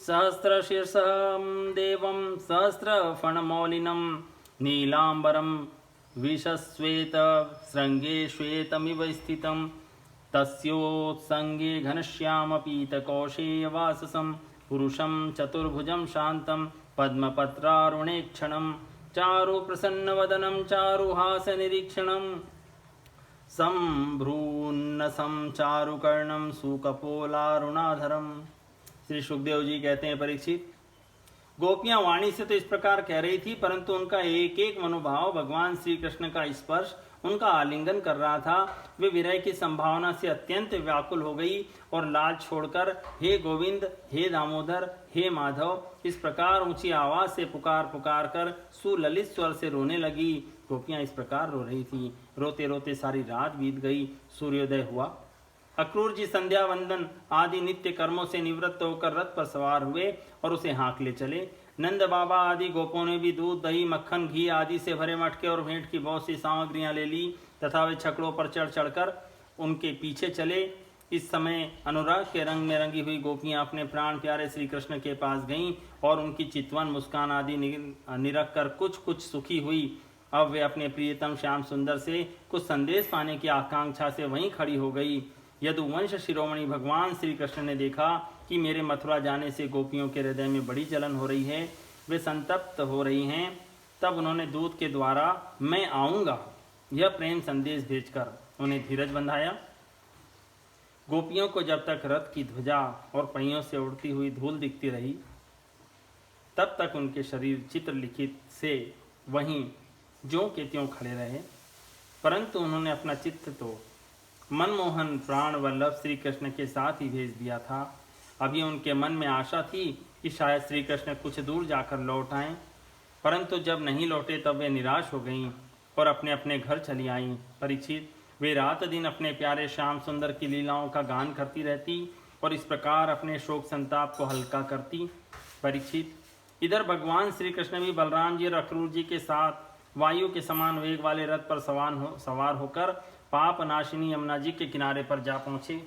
सहस्रशीर्षं देवं सहस्रफणमौलिनं नीलाम्बरं विषश्वेत शृङ्गे श्वेतमिव स्थितं तस्योत्सङ्गे घनश्यामपीतकौशेयवाससं पुरुषं चतुर्भुजं शान्तं पद्मपत्रारुणेक्षणं चारुप्रसन्नवदनं चारुहासनिरीक्षणं सम्भ्रून्नसं चारुकर्णं सुकपोलारुणाधरम्। श्री सुखदेव जी कहते हैं, परीक्षित, गोपियां वाणी से तो इस प्रकार कह रही थी, परंतु उनका एक एक मनोभाव भगवान श्री कृष्ण का स्पर्श उनका आलिंगन कर रहा था। वे विरह की संभावना से अत्यंत व्याकुल हो गई और लाज छोड़कर हे गोविंद, हे दामोदर, हे माधव इस प्रकार ऊंची आवाज से पुकार पुकार कर सुललित स्वर से रोने लगी। गोपियां इस प्रकार रो रही थी। रोते रोते सारी रात बीत गई। सूर्योदय हुआ। अक्रूर जी संध्या वंदन आदि नित्य कर्मों से निवृत्त होकर रथ पर सवार हुए और उसे हाँक ले चले। नंद बाबा आदि गोपों ने भी दूध, दही, मक्खन, घी आदि से भरे मटके और भेंट की बहुत सी सामग्रियां ले ली तथा वे छकड़ों पर चढ़ चढ़कर उनके पीछे चले। इस समय अनुराग के रंग में रंगी हुई गोपियां अपने प्राण प्यारे श्री कृष्ण के पास गईं और उनकी चितवन, मुस्कान आदि निरख कर कुछ कुछ सुखी हुई। अब वे अपने प्रियतम श्याम सुंदर से कुछ संदेश पाने की आकांक्षा से वहीं खड़ी हो गई। यदुवंश शिरोमणि भगवान श्री कृष्ण ने देखा कि मेरे मथुरा जाने से गोपियों के हृदय में बड़ी जलन हो रही है, वे संतप्त हो रही हैं। तब उन्होंने दूत के द्वारा मैं आऊँगा यह प्रेम संदेश भेजकर उन्हें धीरज बंधाया। गोपियों को जब तक रथ की ध्वजा और पहियों से उड़ती हुई धूल दिखती रही, तब तक उनके शरीर चित्रलिखित से वहीं ज्यों के त्यों खड़े रहे। परंतु उन्होंने अपना चित्त तो मनमोहन प्राण वल्लभ श्री कृष्ण के साथ ही भेज दिया था। अभी उनके मन में आशा थी कि शायद श्री कृष्ण कुछ दूर जाकर लौट आएं, परंतु जब नहीं लौटे तब वे निराश हो गईं और अपने अपने घर चली आईं। परीक्षित, वे रात दिन अपने प्यारे श्याम सुंदर की लीलाओं का गान करती रहती और इस प्रकार अपने शोक संताप को हल्का करती। परीक्षित, इधर भगवान श्री कृष्ण भी बलराम जी और अक्रूर जी के साथ वायु के समान वेग वाले रथ पर सवार होकर पाप नाशिनी यमुना जी के किनारे पर जा पहुंचे।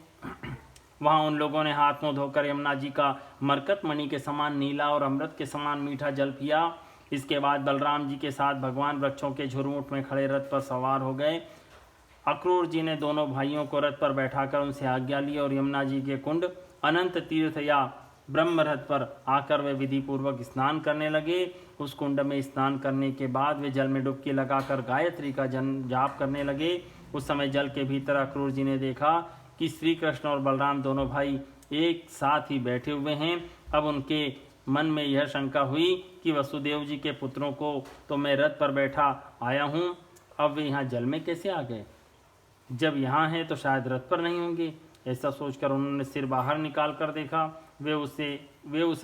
वहां उन लोगों ने हाथ मुंह धोकर यमुना जी का मरकत मणि के समान नीला और अमृत के समान मीठा जल पिया। इसके बाद बलराम जी के साथ भगवान वृक्षों के झुरमुट में खड़े रथ पर सवार हो गए। अक्रूर जी ने दोनों भाइयों को रथ पर बैठाकर उनसे आज्ञा ली और यमुना जी के कुंड अनंत तीर्थ या ब्रह्म रथ पर आकर वे विधि पूर्वक स्नान करने लगे। उस कुंड में स्नान करने के बाद वे जल में डुबकी लगाकर गायत्री का जाप करने लगे। उस समय जल के भीतर अक्रूर जी ने देखा कि श्री कृष्ण और बलराम दोनों भाई एक साथ ही बैठे हुए हैं। अब उनके मन में यह शंका हुई कि वसुदेव जी के पुत्रों को तो मैं रथ पर बैठा आया हूँ, अब वे यहाँ जल में कैसे आ गए? जब यहाँ हैं तो शायद रथ पर नहीं होंगे। ऐसा सोचकर उन्होंने सिर बाहर निकाल कर देखा, वे उस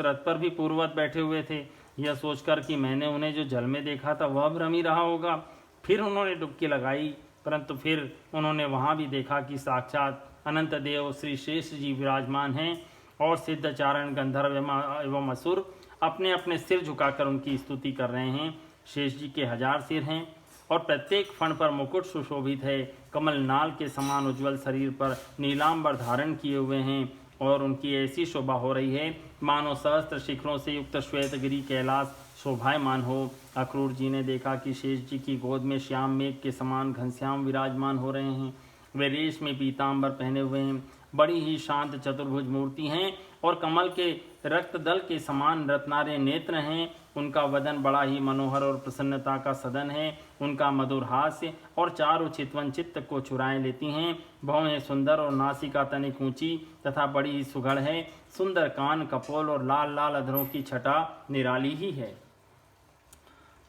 रथ पर भी पूर्ववत बैठे हुए थे। यह सोचकर कि मैंने उन्हें जो जल में देखा था वह भ्रम ही रहा होगा। फिर उन्होंने डुबकी लगाई, परंतु फिर उन्होंने वहाँ भी देखा कि साक्षात अनंत देव श्री शेष जी विराजमान हैं और सिद्धचारण गंधर्व एवं असुर अपने अपने सिर झुकाकर उनकी स्तुति कर रहे हैं। शेष जी के 1000 सिर हैं और प्रत्येक फण पर मुकुट सुशोभित है। कमल नाल के समान उज्ज्वल शरीर पर नीलांबर धारण किए हुए हैं और उनकी ऐसी शोभा हो रही है मानो सहस्त्र शिखरों से युक्त श्वेतगिरी कैलाश शोभायमान हो। अक्रूर जी ने देखा कि शेष जी की गोद में श्याम मेघ के समान घनश्याम विराजमान हो रहे हैं। वे रेशमी पीताम्बर पहने हुए हैं, बड़ी ही शांत चतुर्भुज मूर्ति हैं और कमल के रक्त दल के समान रत्नारे नेत्र हैं। उनका वदन बड़ा ही मनोहर और प्रसन्नता का सदन है। उनका मधुर हास्य और चारु चितवन चित्त को चुराए लेती हैं। भौहें सुंदर और नासिका तनिक ऊंची तथा बड़ी ही सुघड़ है। सुंदर कान, कपोल और लाल लाल अधरों की छटा निराली ही है।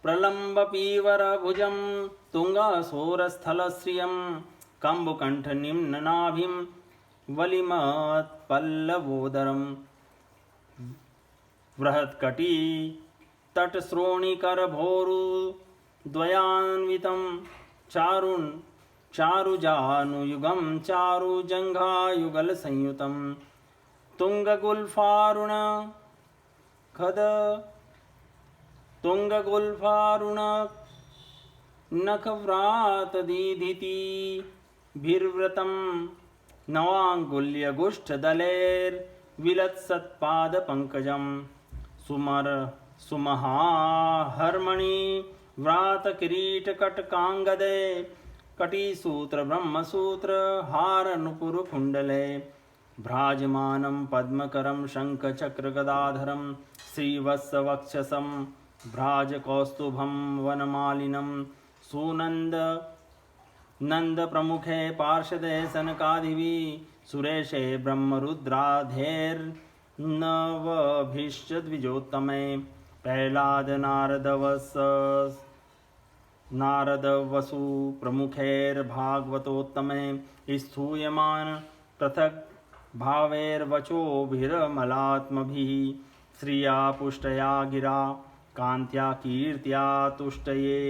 प्रलंब पीवर भुजम तुंगासोरस्थल श्रियम कंबुकंठ निम्न नाभिम वलिमत पल्लवोदरम बृहत्कटी तटश्रोणिकर भोरु द्वयान्वितं चारुजानुयुगं चारुजंघायुगल संयुतं तुंगगुल्फारुण नखव्रात दीधिति भिर्व्रतं नवाङ्गुल्यगुष्ठदलैर्विलत्सत्पादपङ्कजं सुमहाहर्मणि व्रातकिरीटकटकाङ्गदे कटिसूत्रब्रह्मसूत्रहारनुपुरकुण्डले भ्राजमानं पद्मकरं शङ्खचक्रगदाधरं श्रीवत्सवक्षसं भ्राजकौस्तुभं वनमालिनं नंदप्रमुखे पार्षदे सनकादिभिः सुरेशे ब्रह्मरुद्राधैर्नवभिश्च द्विजोत्तमे प्रह्लाद नारदवसु प्रमुखैर्भागवतोत्तमे स्तूयमान पृथक् भावैर्वचोभिरमलात्मभिः श्रिया पुष्टया गिरा कान्त्या कीर्त्या तुष्टये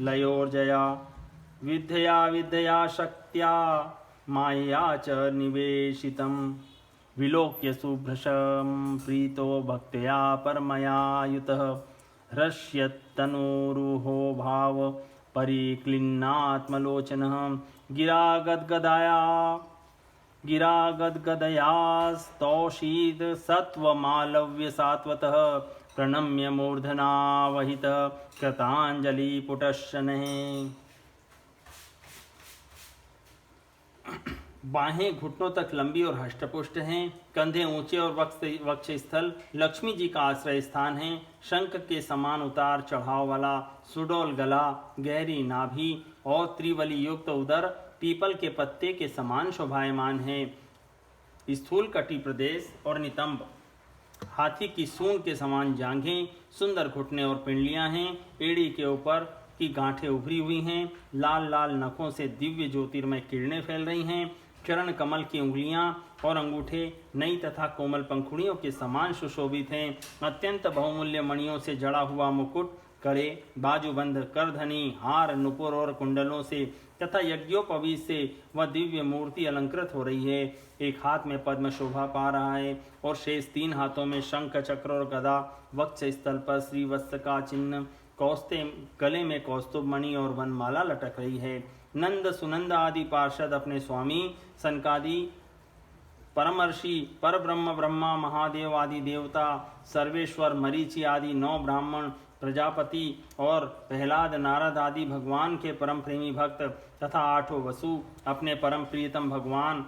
लयोर्जया विद्या शक्त्या माया च निवेशितं विलोक्य सुभृशं प्रीतो भक्त्या परमया युतः हृष्यत्तनूरुहो भाव परिक्लिन्नात्मलोचनः गिरागदगदया स्तौषीद सत्वमालव्य सात्वतः प्रणम्य मूर्धनावहित कृतांजलि पुटशनैः। बाहें घुटनों तक लंबी और हष्टपुष्ट हैं, कंधे ऊंचे और वक्ष स्थल लक्ष्मी जी का आश्रय स्थान है। शंख के समान उतार चढ़ाव वाला सुडौल गला, गहरी नाभि और त्रिवली युक्त उदर पीपल के पत्ते के समान शोभायमान है। स्थूल कटी प्रदेश और नितंब, हाथी की सूंड के समान जांघें, सुंदर घुटने और पिंडलियां हैं। एड़ी के ऊपर की गांठें उभरी हुई हैं। लाल लाल नखों से दिव्य ज्योतिर्मय किरणें फैल रही हैं। चरण कमल की उंगलियां और अंगूठे नई तथा कोमल पंखुड़ियों के समान सुशोभित हैं। अत्यंत बहुमूल्य मणियों से जड़ा हुआ मुकुट, कड़े, बाजूबंद, करधनी, हार, नुपुर और कुंडलों से तथा यज्ञोपवीत से वह दिव्य मूर्ति अलंकृत हो रही है। एक हाथ में पद्म शोभा पा रहा है और शेष 3 हाथों में शंख, चक्र और गदा। वक्ष स्थल पर श्रीवत्स का चिन्ह, कौस्ते गले में कौस्तुभ मणि और वनमाला लटक रही है। नंद सुनंद आदि पार्षद अपने स्वामी सनकादि, परमर्षि, परब्रह्म, ब्रह्मा, महादेव आदि देवता, सर्वेश्वर, मरीचि आदि 9 ब्राह्मण, प्रजापति और प्रहलाद, नारद आदि भगवान के परम प्रेमी भक्त तथा 8 वसु अपने परम प्रियतम भगवान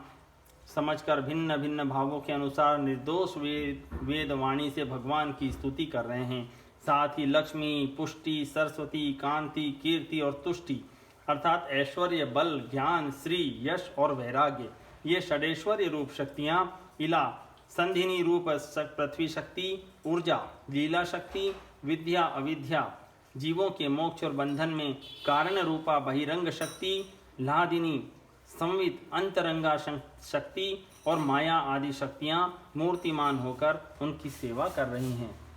समझकर भिन्न भिन्न भावों के अनुसार निर्दोष वेद वाणी से भगवान की स्तुति कर रहे हैं। साथ ही लक्ष्मी, पुष्टि, सरस्वती, कांति, कीर्ति और तुष्टि अर्थात ऐश्वर्य, बल, ज्ञान, श्री, यश और वैराग्य, ये षडेश्वर्य रूप शक्तियाँ, इला संधिनी रूप पृथ्वी शक्ति, ऊर्जा, लीला शक्ति, विद्या, अविद्या, जीवों के मोक्ष और बंधन में कारण रूपा बहिरंग शक्ति, लादिनी, संवित, अंतरंगा शक्ति और माया आदि शक्तियाँ मूर्तिमान होकर उनकी सेवा कर रही हैं।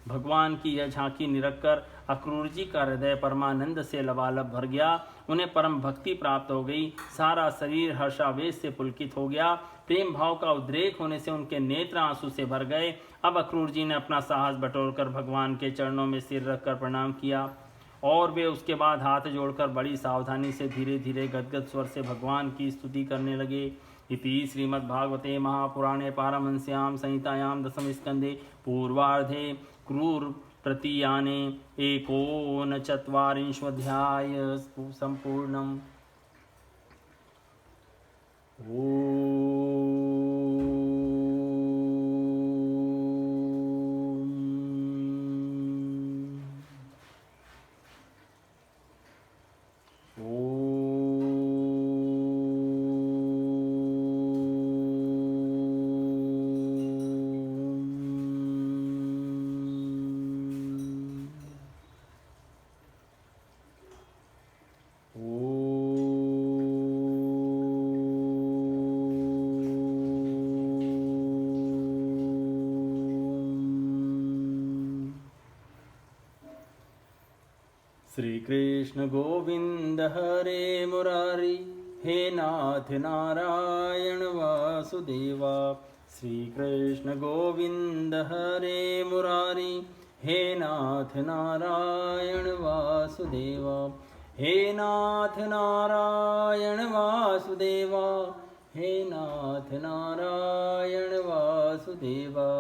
भगवान की यह झांकी निरखकर अक्रूर जी का हृदय परमानंद से लबालब भर गया। उन्हें परम भक्ति प्राप्त हो गई। सारा शरीर हर्षावेश से पुलकित हो गया। प्रेम भाव का उद्रेक होने से उनके नेत्र आंसू से भर गए। अब अक्रूर जी ने अपना साहस बटोरकर भगवान के चरणों में सिर रखकर प्रणाम किया और वे उसके बाद हाथ जोड़कर बड़ी सावधानी से धीरे धीरे गदगद स्वर से भगवान की स्तुति करने लगे। इति श्रीमद्भागवते महापुराणे पारमहंस्यां संहितायां दशम स्कंदे पूर्वार्धे क्रूर प्रतीयाने 39वाध्याय संपूर्णम्। श्री कृष्ण गोविंद हरे मुरारी, हे नाथ नारायण वासुदेवा। श्री कृष्ण गोविंद हरे मुरारी, हे नाथ नारायण वासुदेवा। हे नाथ नारायण वासुदेवा, हे नाथ नारायण वासुदेवा।